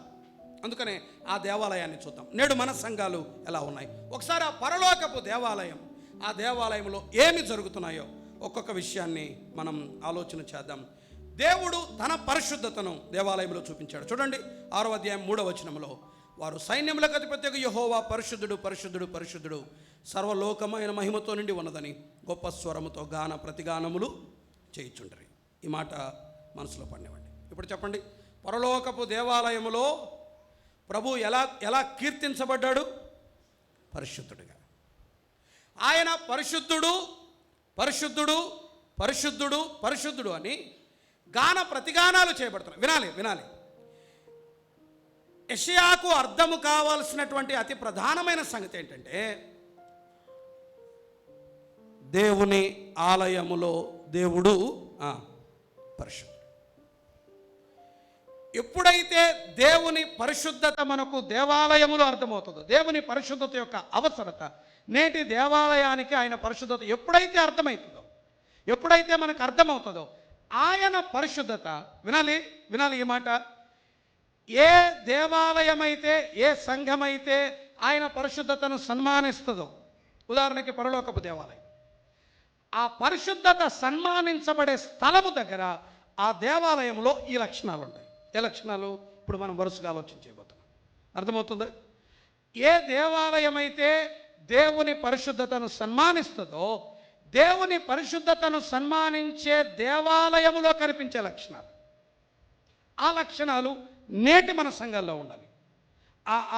అందుకనే ఆ దేవాలయాన్ని చూద్దాం. నేడు మన సంఘాలు ఎలా ఉన్నాయి, ఒకసారి ఆ పరలోకపు దేవాలయం, ఆ దేవాలయంలో ఏమి జరుగుతున్నాయో ఒక్కొక్క విషయాన్ని మనం ఆలోచన చేద్దాం. దేవుడు తన పరిశుద్ధతను దేవాలయంలో చూపించాడు. చూడండి 6వ అధ్యాయం 3వ వచనంలో, వారు సైన్యములకు అధిపత్యకు యెహోవా పరిశుద్ధుడు పరిశుద్ధుడు పరిశుద్ధుడు సర్వలోకమైన మహిమతో నిండి ఉన్నదని గొప్ప స్వరముతో గాన ప్రతిగానములు చేయుచుండరి. ఈ మాట మనసులో పడినవ్వండి. ఇప్పుడు చెప్పండి, పరలోకపు దేవాలయములో ప్రభు ఎలా కీర్తించబడ్డాడు? పరిశుద్ధుడిగా. ఆయన పరిశుద్ధుడు పరిశుద్ధుడు పరిశుద్ధుడు పరిశుద్ధుడు అని గాన ప్రతిగానాలు చేయబడుతున్నాయి. వినాలి వినాలి యెషయాకు అర్థము కావాల్సినటువంటి అతి ప్రధానమైన సంగతి ఏంటంటే, దేవుని ఆలయములో దేవుడు పరిశుద్ధుడు. ఎప్పుడైతే దేవుని పరిశుద్ధత మనకు దేవాలయములో అర్థమవుతుందో, దేవుని పరిశుద్ధత యొక్క అవసరత, నేటి దేవాలయానికి ఆయన పరిశుద్ధత ఎప్పుడైతే అర్థమవుతుందో, ఎప్పుడైతే మనకు అర్థమవుతుందో, ఆయన పరిశుద్ధత, వినాలి వినాలి ఈ మాట, ఏ దేవాలయమైతే, ఏ సంఘమైతే ఆయన పరిశుద్ధతను సన్మానిస్తుందో, ఉదాహరణకి పరలోకపు దేవాలయం, ఆ పరిశుద్ధత సన్మానించబడే స్థలము దగ్గర ఆ దేవాలయంలో ఈ లక్షణాలు ఉంటాయి. ఏ లక్షణాలు? ఇప్పుడు మనం వరుసగా ఆలోచన చేయబోతున్నాం. అర్థమవుతుందా? ఏ దేవాలయం అయితే దేవుని పరిశుద్ధతను సన్మానిస్తుందో, దేవుని పరిశుద్ధతను సన్మానించే దేవాలయములో కనిపించే లక్షణాలు. ఆ లక్షణాలు నేటి మన సంఘాల్లో ఉండాలి.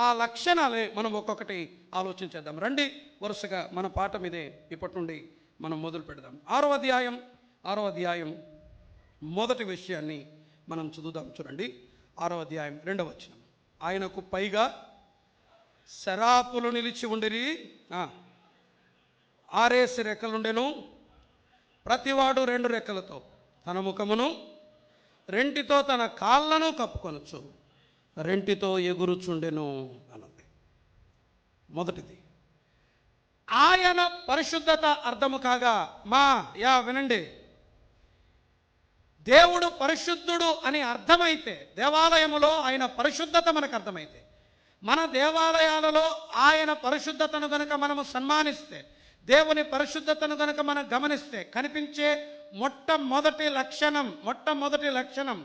ఆ లక్షణాలే మనం ఒక్కొక్కటి ఆలోచించేద్దాం. రండి, వరుసగా మన పాఠం ఇదే. ఇప్పటి నుండి మనం మొదలు పెడదాం. 6వ అధ్యాయం మొదటి విషయాన్ని మనం చదువుదాం. చూడండి, 6వ అధ్యాయం 2వ వచనం. ఆయనకు పైగా శరాపులు నిలిచి ఉండిరి, 6 రెక్కలుండెను. ప్రతివాడు 2 రెక్కలతో తన ముఖమును, రెంటితో తన కాళ్ళను కప్పుకొనొచ్చు, రెంటితో ఎగురుచుండెను అన్నది మొదటిది. ఆయన పరిశుద్ధత అర్థము కాగా వినండి, దేవుడు పరిశుద్ధుడు అని అర్థమైతే, దేవాలయములో ఆయన పరిశుద్ధత మనకు అర్థమైతే, మన దేవాలయాలలో ఆయన పరిశుద్ధతను కనుక మనము సన్మానిస్తే, దేవుని పరిశుద్ధతను కనుక మనం గమనిస్తే కనిపించే మొట్టమొదటి లక్షణం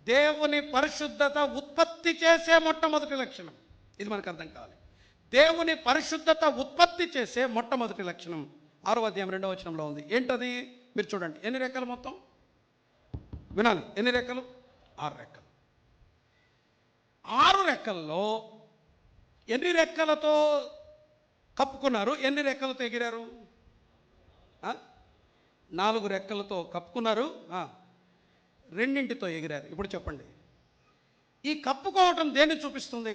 దేవుని పరిశుద్ధత ఉత్పత్తి చేసే మొట్టమొదటి లక్షణం. ఇది మనకు అర్థం కావాలి. దేవుని పరిశుద్ధత ఉత్పత్తి చేసే మొట్టమొదటి లక్షణం 6వ అధ్యాయం 2వ వచనంలో ఉంది. ఏంటది? మీరు చూడండి. ఎన్ని రెక్కలు మొత్తం వినాలి. ఎన్ని రెక్కలు? 6 రెక్కలు. 6 రెక్కల్లో ఎన్ని రెక్కలతో కప్పుకున్నారు? ఎన్ని రెక్కలతో ఎగిరారు? 4 రెక్కలతో కప్పుకున్నారు, 2తో ఎగిరారు. ఇప్పుడు చెప్పండి, ఈ కప్పుకోవటం దేన్ని చూపిస్తుంది?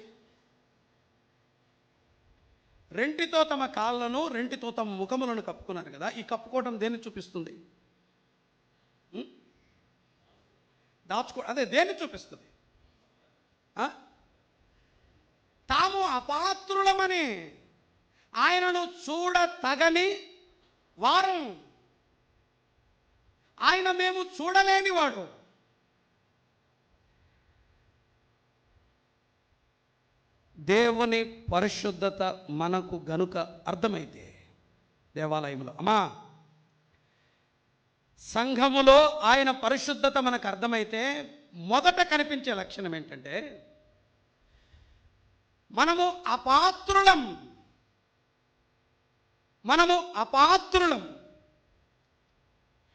2తో తమ కాళ్ళను, 2తో తమ ముఖములను కప్పుకున్నారు కదా. ఈ కప్పుకోవటం దేన్ని చూపిస్తుంది? అదే దేన్ని చూపిస్తుంది? తాము అపాత్రులమని, ఆయనను చూడ తగని వారం, ఆయన మేము చూడలేని వాడు. దేవుని పరిశుద్ధత మనకు గనుక అర్థమైతే, దేవాలయంలో సంఘములో ఆయన పరిశుద్ధత మనకు అర్థమైతే మొదట కనిపించే లక్షణం ఏంటంటే, మనము అపాత్రులం.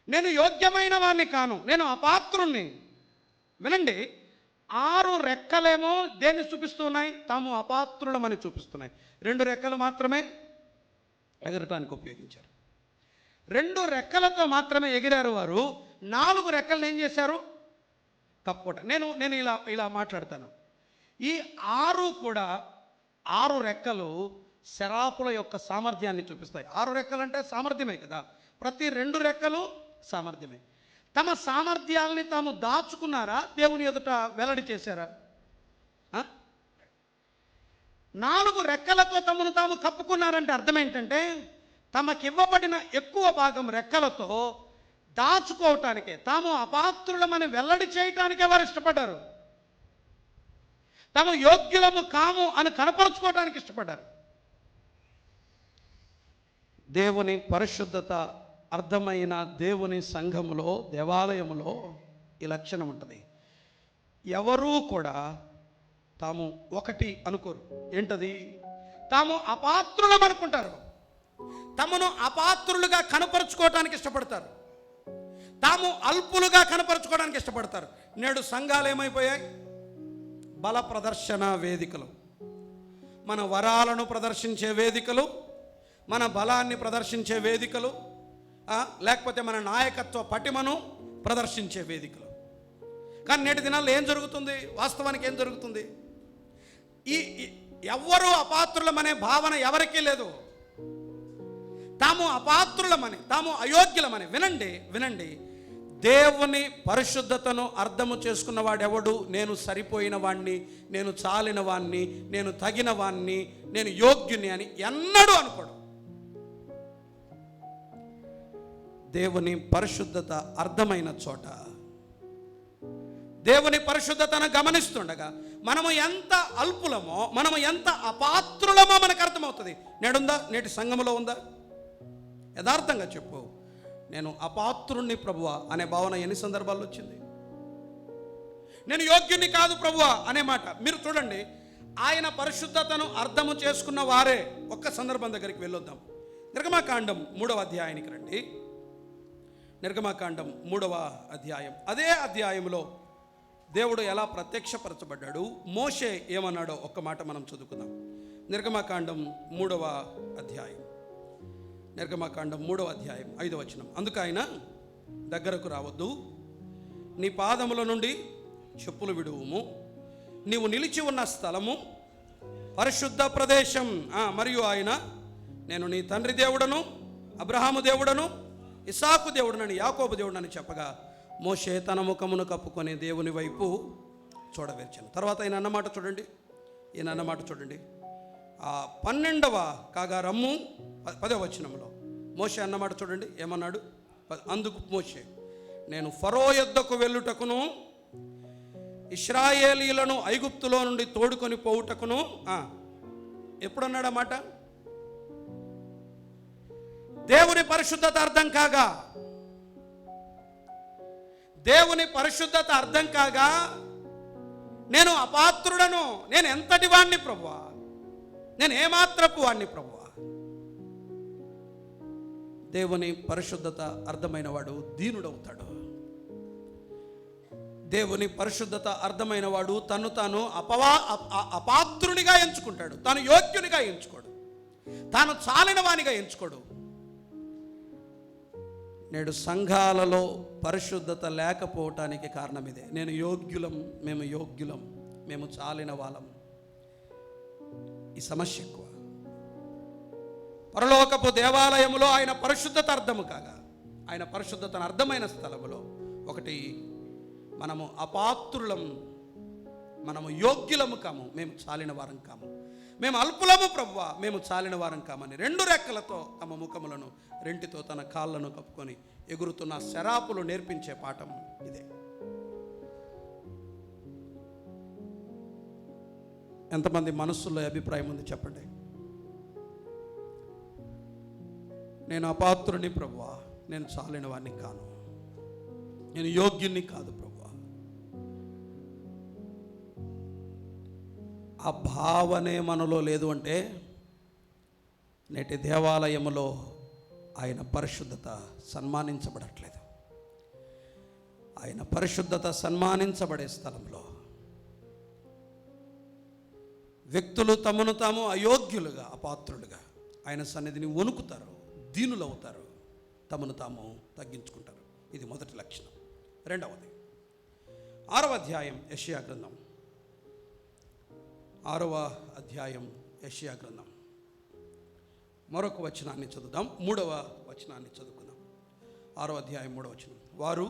నేను యోగ్యమైన వాడిని కాను, నేను అపాత్రుణ్ణి. వినండి, 6 రెక్కలేమో దేన్ని చూపిస్తున్నాయి? తాము అపాత్రులమని చూపిస్తున్నాయి. 2 రెక్కలు మాత్రమే ఎగరటానికి ఉపయోగించారు. 2 రెక్కలతో మాత్రమే ఎగిరారు వారు. 4 రెక్కలను ఏం చేశారు? కప్పుకోట. నేను ఇలా మాట్లాడతాను. ఈ 6 కూడా 6 రెక్కలు శరాపుల యొక్క సామర్థ్యాన్ని చూపిస్తాయి. 6 రెక్కలు అంటే సామర్థ్యమే కదా. ప్రతి 2 రెక్కలు సామర్థ్యమే. తమ సామర్థ్యాలని తాము దాచుకున్నారా? దేవుని ఎదుట వెల్లడి చేశారా? 4 రెక్కలతో తమను తాము కప్పుకున్నారంటే అర్థం ఏంటంటే, తమకివ్వబడిన ఎక్కువ భాగం రెక్కలతో దాచుకోవటానికే, తాము అపాత్రులమని వెల్లడి చేయటానికే వారు ఇష్టపడ్డారు. తాము యోగ్యులము కాము అని కనపరుచుకోవటానికి ఇష్టపడ్డారు. దేవుని పరిశుద్ధత అర్థమైన దేవుని సంఘములో, దేవాలయములో ఈ లక్షణం ఉంటుంది. ఎవరూ కూడా తాము ఒకటి అనుకోరు. ఏంటది? తాము అపాత్రులం అనుకుంటారు. తమను అపాత్రులుగా కనపరుచుకోవటానికి ఇష్టపడతారు. తాము అల్పులుగా కనపరుచుకోవడానికి ఇష్టపడతారు. నేడు సంఘాలు ఏమైపోయాయి? బల ప్రదర్శన వేదికలు, మన వరాలను ప్రదర్శించే వేదికలు, మన బలాన్ని ప్రదర్శించే వేదికలు, లేకపోతే మన నాయకత్వ పటిమను ప్రదర్శించే వేదికలు. కానీ నేటి దినాల్లో ఏం జరుగుతుంది? వాస్తవానికి ఏం జరుగుతుంది? ఎవ్వరూ అపాత్రులమనే భావన ఎవరికీ లేదు. తాము అపాత్రులమని, తాము అయోగ్యులమని. వినండి, దేవుని పరిశుద్ధతను అర్థము చేసుకున్న వాడెవడు? నేను సరిపోయిన వాణ్ణి, నేను చాలిన వాణ్ణి, నేను తగిన వాణ్ణి, నేను యోగ్యుని అని ఎన్నడూ అనుకోడు. దేవుని పరిశుద్ధత అర్థమైన చోట, దేవుని పరిశుద్ధతను గమనిస్తుండగా మనము ఎంత అల్పులమో, మనము ఎంత అపాత్రులమో మనకు అర్థమవుతుంది. నేటి సంఘములో ఉందా? యథార్థంగా చెప్పు, నేను అపాత్రుణ్ణి ప్రభువా అనే భావన ఎన్ని సందర్భాల్లో వచ్చింది? నేను యోగ్యుని కాదు ప్రభువా అనే మాట. మీరు చూడండి, ఆయన పరిశుద్ధతను అర్థము చేసుకున్న వారే, ఒక్క సందర్భం దగ్గరికి వెళ్ళొద్దాం. నిర్గమకాండం 3వ అధ్యాయానికి రండి. నిర్గమకాండం 3వ అధ్యాయం. అదే అధ్యాయంలో దేవుడు ఎలా ప్రత్యక్షపరచబడ్డాడు, మోషే ఏమన్నాడో ఒక్క మాట మనం చదువుకుందాం. నిర్గమకాండం 3వ అధ్యాయం. నిర్గమకాండం 3వ అధ్యాయం 5వ వచనం. అందుకు ఆయన, దగ్గరకు రావద్దు, నీ పాదముల నుండి చెప్పులు విడువుము, నీవు నిలిచి ఉన్న స్థలము పరిశుద్ధ ప్రదేశం. మరియు ఆయన, నేను నీ తండ్రి దేవుడను, అబ్రహాము దేవుడను, ఇస్సాకు దేవుడనని, యాకోబు దేవుడనని చెప్పగా మోషే తన ముఖమును కప్పుకొని దేవుని వైపు చూడవేర్చాను. తర్వాత ఈయన అన్నమాట చూడండి, ఈయన అన్నమాట చూడండి. 12వ కాగా రమ్ము 10వ వచనంలో మోషే అన్నమాట చూడండి, ఏమన్నాడు? అందుకు మోషే, నేను ఫరో యొద్దకు వెళ్ళుటకును ఇశ్రాయేలీలను ఐగుప్తులో నుండి తోడుకొని పోవుటకును. ఎప్పుడన్నాడు ఆ మాట? దేవుని పరిశుద్ధత అర్థం కాగా, దేవుని పరిశుద్ధత అర్థం కాగా నేను అపాత్రుడను, నేను ఎంతటి వాణ్ణి ప్రభువా, నేను ఏమాత్రపు వాణ్ణి ప్రభువా. దేవుని పరిశుద్ధత అర్థమైన వాడు దీనుడవుతాడు. దేవుని పరిశుద్ధత అర్థమైన వాడు తను తాను అపాత్రునిగా ఎంచుకుంటాడు. తాను యోగ్యునిగా ఎంచుకోడు, తాను చాలిన వానిగా ఎంచుకోడు. నేడు సంఘాలలో పరిశుద్ధత లేకపోవటానికి కారణం ఇదే. నేను యోగ్యులం, మేము యోగ్యులం, మేము చాలిన వాళ్ళం. ఈ సమస్య ఎక్కువ. పరలోకపు దేవాలయములో ఆయన పరిశుద్ధత అర్థము కాగా, ఆయన పరిశుద్ధతను అర్థమైన స్థలములో ఒకటి, మనము అపాత్రులం, మనము యోగ్యులము కాము, మేము చాలిన వారం కాము, మేము అల్పులము ప్రభువా, మేము చాలిన వారం కామని 2 రెక్కలతో తమ ముఖములను రెంటితో తన కాళ్ళను కప్పుకొని ఎగురుతున్న శరాపులు నేర్పించే పాఠం ఇదే. ఎంతమంది మనస్సులో అభిప్రాయం ఉంది చెప్పండి? నేను అపాత్రుని ప్రభువా, నేను చాలిన వాడిని కాను, నేను యోగ్యుని కాదు ప్రభువా. ఆ భావనే మనలో లేదు అంటే నేటి దేవాలయములో ఆయన పరిశుద్ధత సన్మానించబడట్లేదు. ఆయన పరిశుద్ధత సన్మానించబడే స్థలంలో వ్యక్తులు తమను తాము అయోగ్యులుగా, అపాత్రులుగా ఆయన సన్నిధిని వణుకుతారు, దీనులవుతారు, తమను తాము తగ్గించుకుంటారు. ఇది మొదటి లక్షణం. రెండవది 6వ అధ్యాయం యెషయా గ్రంథం. 6వ అధ్యాయం యెషయా గ్రంథం. మరొక వచనాన్ని చదువుదాం, 3వ వచనాన్ని చదువుకుందాం. 6వ అధ్యాయం 3వ వచనం. వారు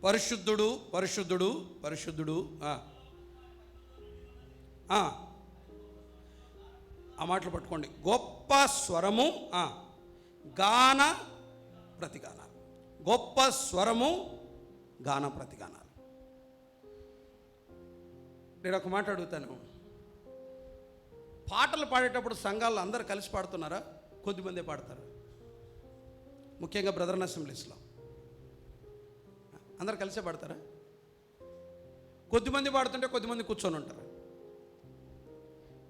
పరిశుద్ధుడు పరిశుద్ధుడు పరిశుద్ధుడు. ఆ మాటలు పట్టుకోండి. గొప్ప స్వరము, గాన ప్రతిగానాలు. గొప్ప స్వరము, గాన ప్రతిగానాలు. నేను ఒక మాట అడుగుతాను, పాటలు పాడేటప్పుడు సంఘాల్లో అందరూ కలిసి పాడుతున్నారా? కొద్దిమందే పాడతారు, ముఖ్యంగా బ్రదర్ అసెంబ్లీస్లో అందరు కలిసే పాడతారా? కొద్దిమంది పాడుతుంటే కొద్దిమంది కూర్చొని ఉంటారు.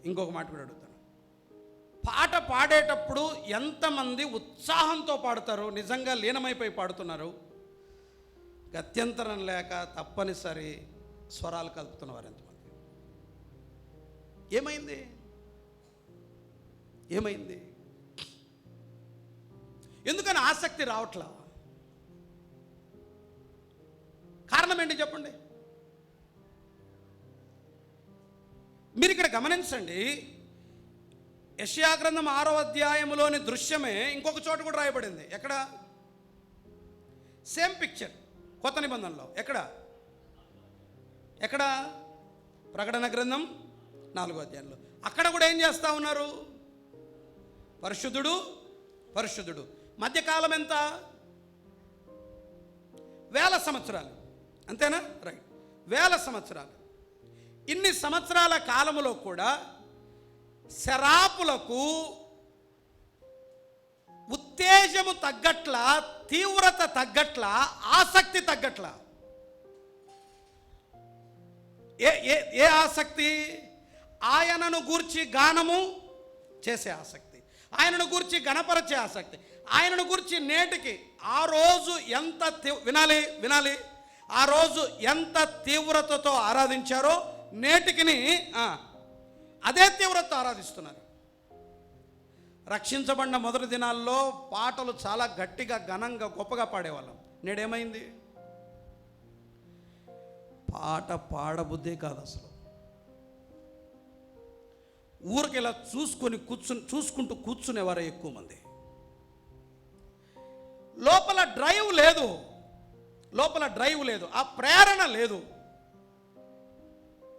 ఇంకొక మాట కూడా అడుగుతాను, పాట పాడేటప్పుడు ఎంతమంది ఉత్సాహంతో పాడతారు, నిజంగా లీనమైపోయి పాడుతున్నారు, గత్యంతరం లేక తప్పనిసరి స్వరాలు కలుపుతున్నవారు ఎంతమంది? ఏమైంది? ఏమైంది? ఎందుకని ఆసక్తి రావట్లా? కారణం ఏంటి చెప్పండి? మీరు ఇక్కడ గమనించండి, యెషయా గ్రంథం 6వ అధ్యాయంలోని దృశ్యమే ఇంకొక చోట కూడా రాయబడింది. ఎక్కడ? సేమ్ పిక్చర్ కొత్త నిబంధనలో. ఎక్కడ? ప్రకటన గ్రంథం 4వ అధ్యాయంలో. అక్కడ కూడా ఏం చేస్తూ ఉన్నారు? పరిశుద్ధుడు పరిశుద్ధుడు. మధ్యకాలం ఎంత? 1000 సంవత్సరాలు, అంతేనా? రైట్, 1000 సంవత్సరాలు. ఇన్ని సంవత్సరాల కాలములో కూడా శరాపులకు ఉత్తేజము తగ్గట్ల, తీవ్రత తగ్గట్ల, ఆసక్తి తగ్గట్ల. ఏ ఆసక్తి? ఆయనను గూర్చి గానము చేసే ఆసక్తి, ఆయనను గురించి గణపరచే ఆసక్తి, ఆయనను గురించి నేటికి ఆ రోజు ఎంత వినాలి ఆ రోజు ఎంత తీవ్రతతో ఆరాధించారో నేటికిని అదే తీవ్రతతో ఆరాధిస్తున్నారు. రక్షించబడిన మొదటి దినాల్లో పాటలు చాలా గట్టిగా ఘనంగా గొప్పగా పాడేవాళ్ళం. నేడేమైంది? పాట పాడబుద్దే కాదు అసలు. ఊరికి ఇలా చూసుకుంటూ కూర్చునేవారే ఎక్కువ మంది. లోపల డ్రైవ్ లేదు, ఆ ప్రేరణ లేదు.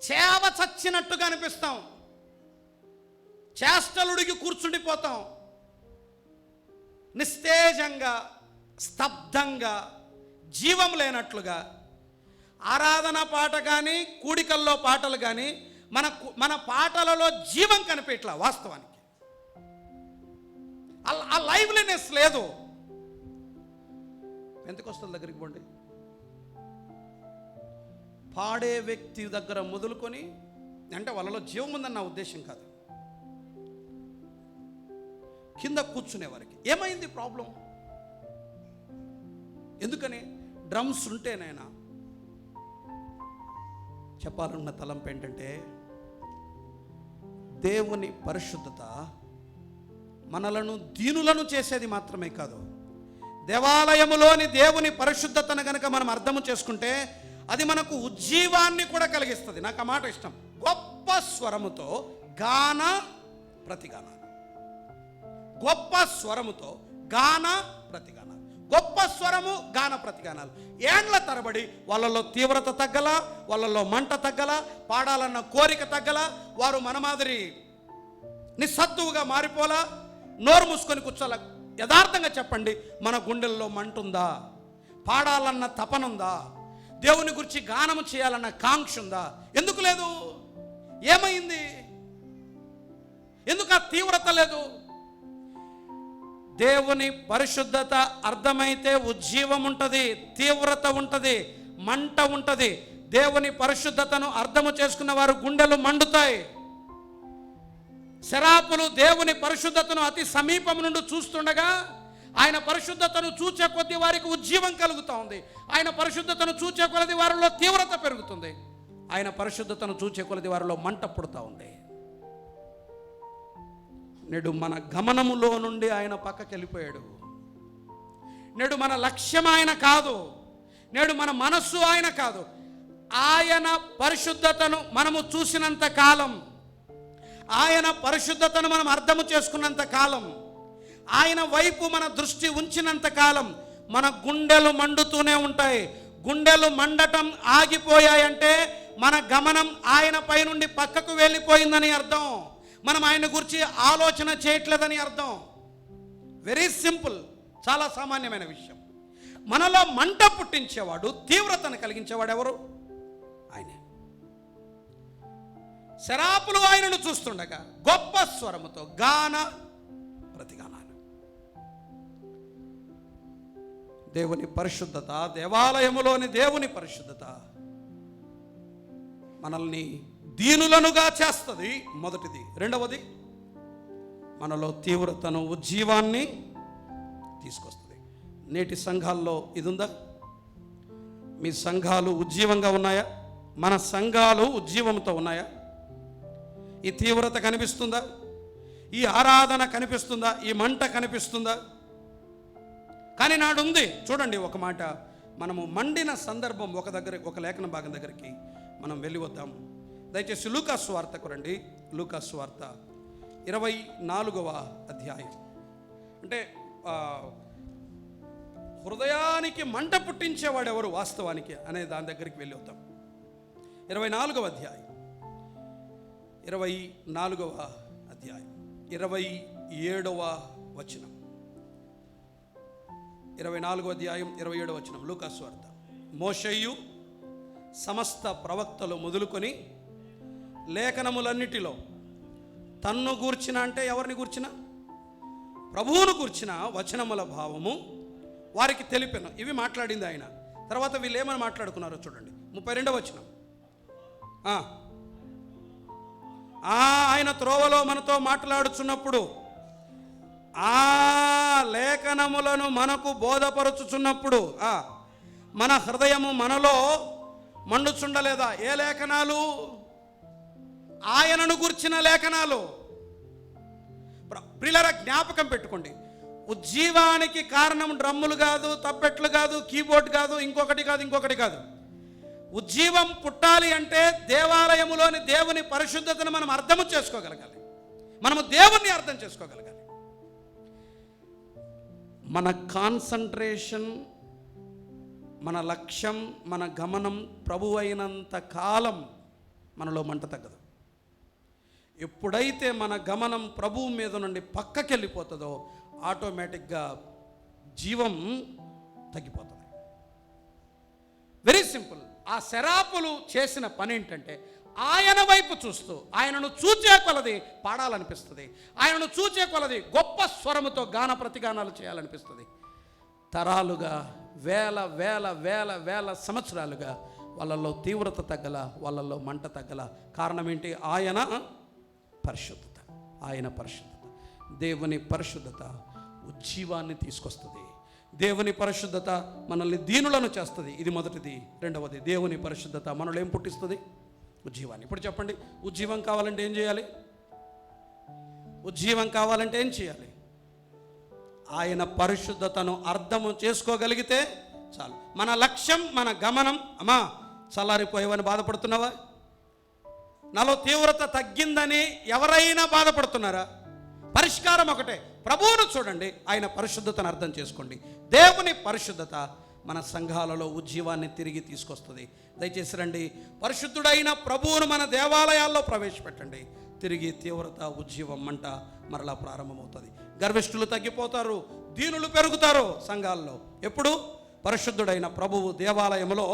చేవ చచ్చినట్టుగా అనిపిస్తాం, చేష్టలుడికి కూర్చుండిపోతాం, నిస్తేజంగా, స్తబ్దంగా, జీవం లేనట్లుగా. ఆరాధన పాట కానీ, కూడికల్లో పాటలు కానీ మన పాటలలో జీవం కనిపించట్లా. వాస్తవానికి ఆ లైవ్లీనెస్ లేదు. పెంతెకొస్తల దగ్గరికి పోండి, పాడే వ్యక్తి దగ్గర మొదలుకొని, అంటే వాళ్ళలో జీవం ఉందని నా ఉద్దేశం కాదు, కింద కూర్చునేవారికి ఏమైంది ప్రాబ్లం? ఎందుకని? డ్రమ్స్ ఉంటేనైనా. చెప్పాలన్న తలంపు ఏంటంటే, దేవుని పరిశుద్ధత మనలను దీనులను చేసేది మాత్రమే కాదు, దేవాలయములోని దేవుని పరిశుద్ధతను కనుక మనం అర్థం చేసుకుంటే అది మనకు ఉజ్జీవాన్ని కూడా కలిగిస్తుంది. నాకు ఆ మాట ఇష్టం. గొప్ప స్వరముతో గాన ప్రతిగానాలు, గొప్ప స్వరముతో గాన ప్రతిగానాలు, గొప్ప స్వరము గాన ప్రతిగానాలు. ఏండ్ల తరబడి వాళ్ళలో తీవ్రత తగ్గల, వాళ్ళలో మంట తగ్గల, పాడాలన్న కోరిక తగ్గల, వారు మన మాదిరి నిస్సత్తువుగా మారిపోలా, నోరు మూసుకొని కూర్చోాల. యథార్థంగా చెప్పండి, మన గుండెల్లో మంటుందా? పాడాలన్న తపనుందా? దేవుని గురించి గానము చేయాలన్న కాంక్ష ఉందా? ఎందుకు లేదు? ఏమైంది? ఎందుకు ఆ తీవ్రత లేదు? దేవుని పరిశుద్ధత అర్థమైతే ఉజ్జీవం ఉంటుంది, తీవ్రత ఉంటుంది, మంట ఉంటుంది. దేవుని పరిశుద్ధతను అర్థము చేసుకున్న వారు గుండెలు మండుతాయి. శరాపులు దేవుని పరిశుద్ధతను అతి సమీపం నుండి చూస్తుండగా ఆయన పరిశుద్ధతను చూచే కొద్ది వారికి ఉజ్జీవం కలుగుతూ ఉంది. ఆయన పరిశుద్ధతను చూచే కొలది వారిలో తీవ్రత పెరుగుతుంది. ఆయన పరిశుద్ధతను చూచే కొలది వారిలో మంట పుడతా ఉంది. నేడు మన గమనములో నుండి ఆయన పక్కకి వెళ్ళిపోయాడు. నేడు మన లక్ష్యం ఆయన కాదు, నేడు మన మనస్సు ఆయన కాదు. ఆయన పరిశుద్ధతను మనము చూసినంత కాలం, ఆయన పరిశుద్ధతను మనం అర్థము చేసుకున్నంత కాలం, ఆయన వైపు మన దృష్టి ఉంచినంత కాలం మన గుండెలు మండుతూనే ఉంటాయి. గుండెలు మండటం ఆగిపోయాయంటే మన గమనం ఆయన పై నుండి పక్కకు వెళ్ళిపోయిందని అర్థం. మనం ఆయన గురించి ఆలోచన చేయట్లేదని అర్థం. వెరీ సింపుల్, చాలా సామాన్యమైన విషయం. మనలో మంట పుట్టించేవాడు, తీవ్రతను కలిగించేవాడు ఎవరు? ఆయనే. శరాపులు ఆయనను చూస్తుండగా గొప్ప స్వరముతో గాన ప్రతిగానాలు. దేవుని పరిశుద్ధత, దేవాలయములోని దేవుని పరిశుద్ధత మనల్ని దీనులనుగా చేస్తుంది, మొదటిది. రెండవది, మనలో తీవ్రతను, ఉజ్జీవాన్ని తీసుకొస్తుంది. నేటి సంఘాల్లో ఇది ఉందా? మీ సంఘాలు ఉజ్జీవంగా ఉన్నాయా? మన సంఘాలు ఉజ్జీవంతో ఉన్నాయా? ఈ తీవ్రత కనిపిస్తుందా? ఈ ఆరాధన కనిపిస్తుందా? ఈ మంట కనిపిస్తుందా? కానీ నాడు ఉంది. చూడండి, ఒక మాట, మనము మండిన సందర్భం ఒక లేఖన భాగం దగ్గరికి మనం వెళ్ళి వద్దాం. దయచేసి లూకాసు సువార్తకు రండి. లూకాసు సువార్త 24వ అధ్యాయం. అంటే హృదయానికి మంట పుట్టించేవాడు ఎవరు వాస్తవానికి అనే దాని దగ్గరికి వెళ్ళి వద్దాం. 24వ అధ్యాయం, 24వ అధ్యాయం, 27వ వచనం. 24వ అధ్యాయం 27వ వచనం లూకాసు వార్త. మోషేయు సమస్త ప్రవక్తలు మొదలుకొని లేఖనములన్నిటిలో తన్ను గూర్చిన, అంటే ఎవరిని గూర్చిన? ప్రభువును గూర్చిన వచనముల భావము వారికి తెలిపెను. ఇవి మాట్లాడింది ఆయన. తర్వాత వీళ్ళు ఏమని మాట్లాడుకున్నారో చూడండి. 32వ వచనం. ఆయన త్రోవలో మనతో మాట్లాడుచున్నప్పుడు, ఆ లేఖనములను మనకు బోధపరుచుచున్నప్పుడు మన హృదయము మనలో మండుచుండలేదా? ఏ లేఖనాలు? ఆయనను గుర్చిన లేఖనాలు. ప్రియులారా, జ్ఞాపకం పెట్టుకోండి, ఉజ్జీవానికి కారణం డ్రమ్ములు కాదు, తప్పెట్లు కాదు, కీబోర్డ్ కాదు, ఇంకొకటి కాదు. ఉజ్జీవం పుట్టాలి అంటే దేవాలయములోని దేవుని పరిశుద్ధతను మనం అర్థం చేసుకోగలగాలి. మనము దేవుణ్ణి అర్థం చేసుకోగలగాలి. మన కాన్సంట్రేషన్, మన లక్ష్యం, మన గమనం ప్రభు అయినంత కాలం మనలో మంట తగ్గదు. ఎప్పుడైతే మన గమనం ప్రభువు మీద నుండి పక్కకి వెళ్ళిపోతుందో ఆటోమేటిక్గా జీవం తగ్గిపోతుంది. Very simple. ఆ శరాపులు చేసిన పని ఏంటంటే ఆయన వైపు చూస్తూ, ఆయనను చూచే కొలది పాడాలనిపిస్తుంది, ఆయనను చూచే కొలది గొప్ప స్వరముతో గాన ప్రతిగానాలు చేయాలనిపిస్తుంది. తరాలుగా, వేల వేల వేల వేల సంవత్సరాలుగా వాళ్ళల్లో తీవ్రత తగ్గల, వాళ్ళల్లో మంట తగ్గల. కారణం ఏంటి? ఆయన పరిశుద్ధత. ఆయన పరిశుద్ధత. దేవుని పరిశుద్ధత ఉజ్జీవాన్ని తీసుకొస్తుంది. దేవుని పరిశుద్ధత మనల్ని దీనులను చేస్తుంది. ఇది మొదటిది. రెండవది, దేవుని పరిశుద్ధత మనలో ఏం పుట్టిస్తుంది? ఉజ్జీవాన్ని. ఇప్పుడు చెప్పండి, ఉజ్జీవం కావాలంటే ఏం చేయాలి? ఉజ్జీవం కావాలంటే ఏం చేయాలి? ఆయన పరిశుద్ధతను అర్థము చేసుకోగలిగితే చాలు. మన లక్ష్యం, మన గమనం, అమ్మా చల్లారిపోయేవని బాధపడుతున్నావా? నాలో తీవ్రత తగ్గిందని ఎవరైనా బాధపడుతున్నారా? పరిష్కారం ఒకటే, ప్రభువును చూడండి, ఆయన పరిశుద్ధతను అర్థం చేసుకోండి. దేవుని పరిశుద్ధత మన సంఘాలలో ఉజ్జీవాన్ని తిరిగి తీసుకొస్తుంది. దయచేసి రండి, పరిశుద్ధుడైన ప్రభువును మన దేవాలయాల్లో ప్రవేశపెట్టండి. తిరిగి తీవ్రత, ఉజ్జీవం, మంట మరలా ప్రారంభమవుతుంది. గర్విష్ఠులు తగ్గిపోతారు, దీనులు పెరుగుతారు సంఘాల్లో. ఎప్పుడు? పరిశుద్ధుడైన ప్రభువు దేవాలయంలో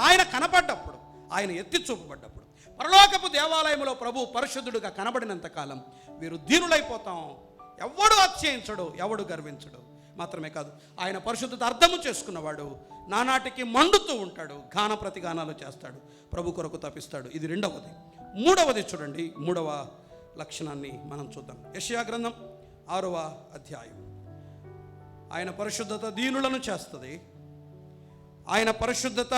ఆయన కనపడ్డప్పుడు, ఆయన ఎత్తి చూపబడ్డప్పుడు. పరలోకపు దేవాలయంలో ప్రభు పరిశుద్ధుడుగా కనబడినంత కాలం వీరు దీనులైపోతాం. ఎవడు అతిశయించడు, ఎవడు గర్వించడు. మాత్రమే కాదు, ఆయన పరిశుద్ధత అర్థము చేసుకున్నవాడు నానాటికి మండుతూ ఉంటాడు, గాన ప్రతిగానాలు చేస్తాడు, ప్రభు కొరకు తప్పిస్తాడు. ఇది రెండవది. మూడవది చూడండి, మూడవ లక్షణాన్ని మనం చూద్దాం. యెషయా గ్రంథం 6వ అధ్యాయం. ఆయన పరిశుద్ధత దీనులను చేస్తుంది. ఆయన పరిశుద్ధత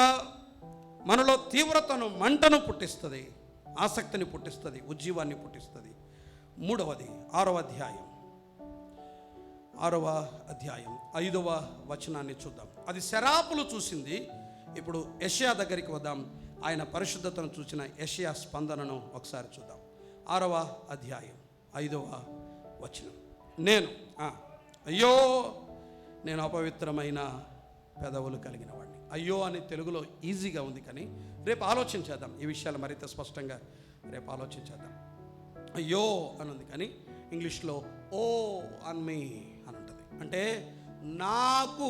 మనలో తీవ్రతను, మంటను పుట్టిస్తుంది, ఆసక్తిని పుట్టిస్తుంది, ఉజ్జీవాన్ని పుట్టిస్తుంది. మూడవది 6వ అధ్యాయం 5వ వచనాన్ని చూద్దాం. అది శరాపులు చూసింది. ఇప్పుడు యెషయా దగ్గరికి వద్దాం. ఆయన పరిశుద్ధతను చూసిన యెషయా స్పందనను ఒకసారి చూద్దాం. 6వ అధ్యాయం 5వ వచనం. అయ్యో నేను అపవిత్రమైన పెదవులు కలిగిన వాడిని. అయ్యో అని తెలుగులో ఈజీగా ఉంది, కానీ రేపు ఆలోచించేద్దాం ఈ విషయాలు మరింత స్పష్టంగా. రేపు ఆలోచించేద్దాం. అయ్యో అని ఉంది, కానీ ఇంగ్లీష్లో ఓ ఆన్ మీ అని ఉంటుంది. అంటే నాకు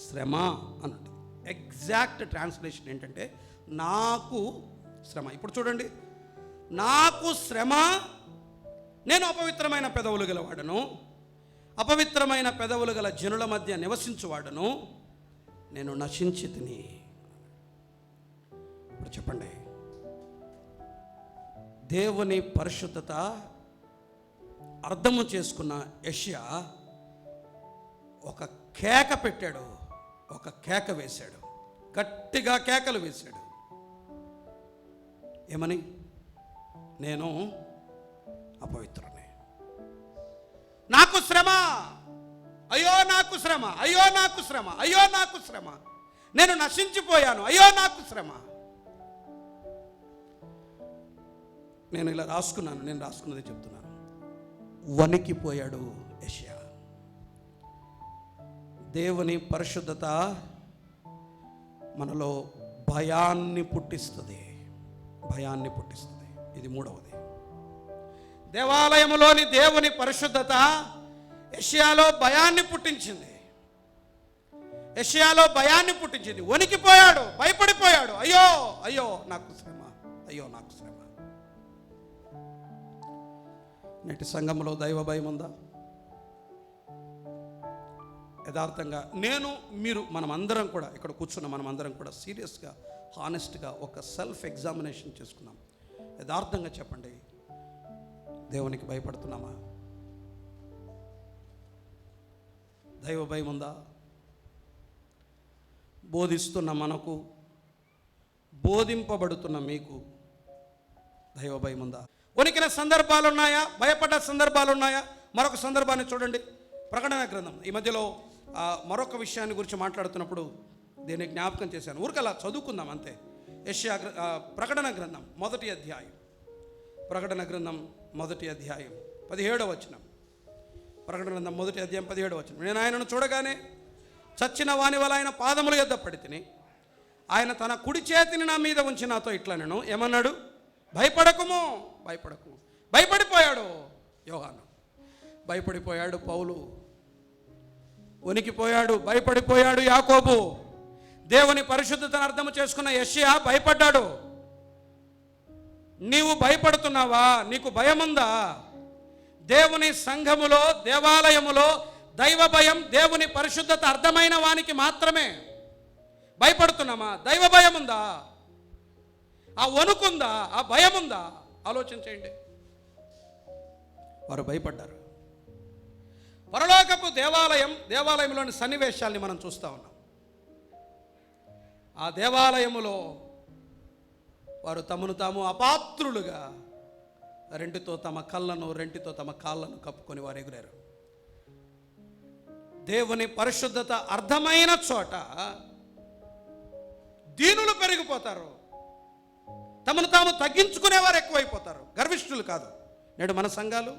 శ్రమ అని ఉంటుంది. ఎగ్జాక్ట్ ట్రాన్స్లేషన్ ఏంటంటే నాకు శ్రమ. ఇప్పుడు చూడండి, నాకు శ్రమ, నేను అపవిత్రమైన పెదవులు గలవాడను, అపవిత్రమైన పెదవులు గల జనుల మధ్య నివసించువాడను, నేను నశించి తిని. ఇప్పుడు చెప్పండి, దేవుని పరిశుద్ధత అర్థము చేసుకున్న యెషయా ఒక కేక పెట్టాడు, ఒక కేక వేశాడు, గట్టిగా కేకలు వేశాడు. ఏమని? నేను అపవిత్రుని, నాకు శ్రమ, అయ్యో నాకు శ్రమ, అయ్యో నాకు శ్రమ, అయ్యో నాకు శ్రమ, నేను నశించిపోయాను, అయ్యో నాకు శ్రమ. నేను ఇలా రాసుకున్నాను, నేను రాసుకున్నది చెప్తున్నాను. వణికిపోయాడు యెషయా. దేవుని పరిశుద్ధత మనలో భయాన్ని పుట్టిస్తుంది, భయాన్ని పుట్టిస్తుంది. ఇది మూడవది. దేవాలయములోని దేవుని పరిశుద్ధత యెషయాలో భయాన్ని పుట్టించింది. యెషయాలో భయాన్ని పుట్టించింది. వణికిపోయాడు, భయపడిపోయాడు. అయ్యో అయ్యో నాకు శ్రమ, అయ్యో నాకు శ్రమ. నేటి సంఘంలో దైవ భయం ఉందా? యథార్థంగా నేను, మీరు, మనమందరం కూడా ఇక్కడ కూర్చున్న మనమందరం కూడా సీరియస్గా, హానెస్ట్గా ఒక సెల్ఫ్ ఎగ్జామినేషన్ చేసుకున్నాం. యథార్థంగా చెప్పండి, దేవునికి భయపడుతున్నామా? దైవ భయం ఉందా? బోధిస్తున్న మనకు, బోధింపబడుతున్న మీకు దైవ భయం ఉందా? వణికిన సందర్భాలు ఉన్నాయా? భయపడ్డ సందర్భాలు ఉన్నాయా? మరొక సందర్భాన్ని చూడండి, ప్రకటన గ్రంథం. ఈ మధ్యలో మరొక విషయాన్ని గురించి మాట్లాడుతున్నప్పుడు దీన్ని జ్ఞాపకం చేశాను. ఊరికలా చదువుకుందాం అంతే. ప్రకటన గ్రంథం 1వ అధ్యాయం, ప్రకటన గ్రంథం 1వ అధ్యాయం 17వ వచనం. ప్రకటన గ్రంథం 1వ అధ్యాయం 17వ వచనం. నేను ఆయనను చూడగానే చచ్చిన వాని వల్ల ఆయన పాదముల యొద్ద పడితిని. ఆయన తన కుడి చేతిని నా మీద ఉంచి నాతో ఇట్లా నేను ఏమన్నాడు? భయపడకుము, భయపడకు. భయపడిపోయాడు యోహాను, భయపడిపోయాడు పౌలు, వణికిపోయాడు, భయపడిపోయాడు యాకోబు. దేవుని పరిశుద్ధతను అర్థం చేసుకున్న యెషయా భయపడ్డాడు. నీవు భయపడుతున్నావా? నీకు భయముందా? దేవుని సంఘములో, దేవాలయములో దైవ భయం, దేవుని పరిశుద్ధత అర్థమైన వానికి మాత్రమే. భయపడుతున్నామా? దైవ భయం ఉందా? ఆ వణుకుందా? ఆ భయం ఉందా? ఆలోచించేయండి. వారు భయపడ్డారు. పరలోకపు దేవాలయంలోని సన్నివేశాల్ని మనం చూస్తూ ఉన్నాం. ఆ దేవాలయములో వారు తమను తాము అపాత్రులుగా రెంటితో తమ కళ్ళను, రెంటితో తమ కాళ్ళను కప్పుకొని వారు ఎగురారు. దేవుని పరిశుద్ధత అర్థమైన చోట దీనులు పెరిగిపోతారు, తమను తాము తగ్గించుకునేవారు ఎక్కువైపోతారు. గర్విష్ఠులు కాదు. నేడు మన సంఘాలు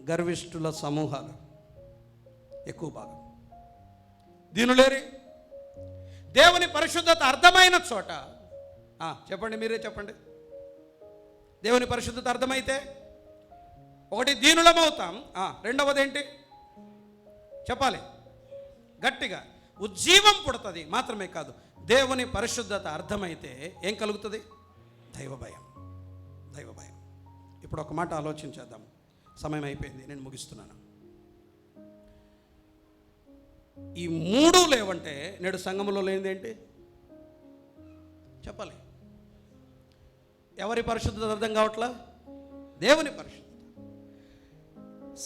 గర్విష్ఠుల సమూహాలు ఎక్కువ భాగం. దీనులేరి దేవుని పరిశుద్ధత అర్థమైన చోట చెప్పండి, మీరే చెప్పండి. దేవుని పరిశుద్ధత అర్థమైతే ఒకటి దీనులమవుతాం, రెండవది ఏంటి చెప్పాలి? గట్టిగా ఉజ్జీవం పుడుతుంది. మాత్రమే కాదు, దేవుని పరిశుద్ధత అర్థమైతే ఏం కలుగుతుంది? దైవ భయం, దైవ భయం. ఇప్పుడు ఒక మాట ఆలోచించేద్దాం. సమయం అయిపోయింది, నేను ముగిస్తున్నాను. ఈ మూడు లేవంటే నేడు సంఘములో లేనిది ఏంటి చెప్పాలి? ఎవరి పరిశుద్ధత అర్థం కావట్లా? దేవుని పరిశుద్ధత.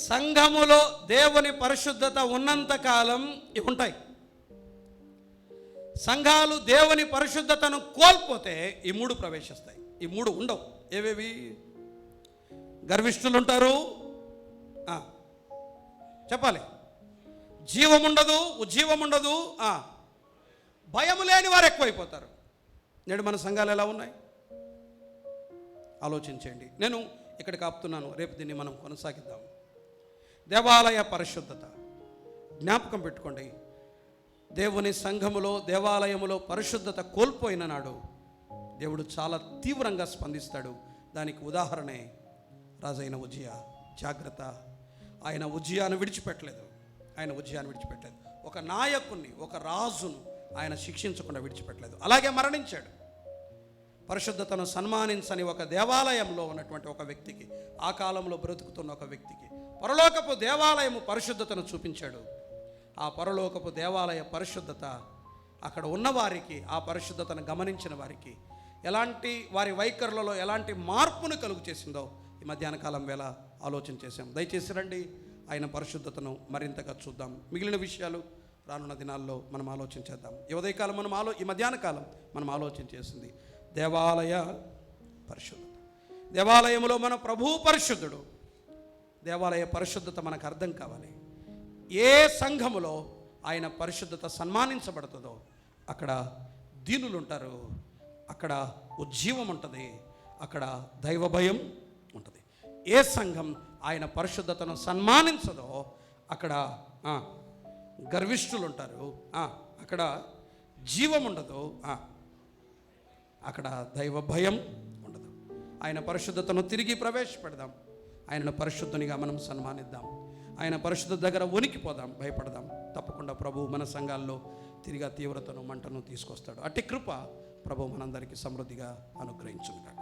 సంఘములో దేవుని పరిశుద్ధత ఉన్నంత కాలం ఇవి ఉంటాయి. సంఘాలు దేవుని పరిశుద్ధతను కోల్పోతే ఈ మూడు ప్రవేశిస్తాయి. ఈ మూడు ఉండవు. ఏవేవి? గర్విష్ఠులు ఉంటారు, చెప్పాలి, జీవం ఉండదు, ఉజ్జీవం ఉండదు, భయము లేని వారు ఎక్కువైపోతారు. నేడు మన సంఘాలు ఎలా ఉన్నాయి ఆలోచించండి. నేను ఇక్కడికి ఆపుతున్నాను, రేపు దీన్ని మనం కొనసాగిద్దాం. దేవాలయ పరిశుద్ధత జ్ఞాపకం పెట్టుకోండి. దేవుని సంఘములో, దేవాలయములో పరిశుద్ధత కోల్పోయిన నాడు దేవుడు చాలా తీవ్రంగా స్పందిస్తాడు. దానికి ఉదాహరణే రాజైన ఉజ్జియా. జాగ్రత్త, ఆయన ఉజ్జియాను విడిచిపెట్టలేదు. ఒక నాయకుణ్ణి, ఒక రాజును ఆయన శిక్షించకుండా విడిచిపెట్టలేదు. అలాగే మరణించాడు. పరిశుద్ధతను సన్మానించని ఒక దేవాలయంలో ఉన్నటువంటి ఒక వ్యక్తికి, ఆ కాలంలో బ్రతుకుతున్న ఒక వ్యక్తికి పరలోకపు దేవాలయము పరిశుద్ధతను చూపించాడు. ఆ పరలోకపు దేవాలయ పరిశుద్ధత అక్కడ ఉన్నవారికి, ఆ పరిశుద్ధతను గమనించిన వారికి ఎలాంటి, వారి వైఖరులలో ఎలాంటి మార్పును కలుగు చేసిందో ఈ మధ్యాహ్న కాలం వేళ ఆలోచన చేశాం. దయచేసి రండి, ఆయన పరిశుద్ధతను మరింతగా చూద్దాం. మిగిలిన విషయాలు రానున్న దినాల్లో మనం ఆలోచన చేద్దాం. ఈ ఉదయకాలం ఈ మధ్యాహ్న కాలం మనం ఆలోచన చేసింది దేవాలయ పరిశుద్ధత. దేవాలయంలో మన ప్రభువు పరిశుద్ధుడు. దేవాలయ పరిశుద్ధత మనకు అర్థం కావాలి. ఏ సంఘములో ఆయన పరిశుద్ధత సన్మానించబడుతుందో అక్కడ దీనులు ఉంటారు, అక్కడ ఉజ్జీవం ఉంటుంది, అక్కడ దైవ భయం ఉంటుంది. ఏ సంఘం ఆయన పరిశుద్ధతను సన్మానించదో అక్కడ గర్విష్ఠులు ఉంటారు, అక్కడ జీవం ఉండదు, అక్కడ దైవ భయం ఉండదు. ఆయన పరిశుద్ధతను తిరిగి ప్రవేశపెడదాం. ఆయనను పరిశుద్ధునిగా మనం సన్మానిద్దాం. ఆయన పరిశుద్ధ దగ్గర వణికిపోదాం, భయపడదాం. తప్పకుండా ప్రభువు మన సంఘాల్లో తిరిగి తీవ్రతను, మంటను తీసుకొస్తాడు. అట్టి కృప ప్రభువు మనందరికీ సమృద్ధిగా అనుగ్రహించుగాక.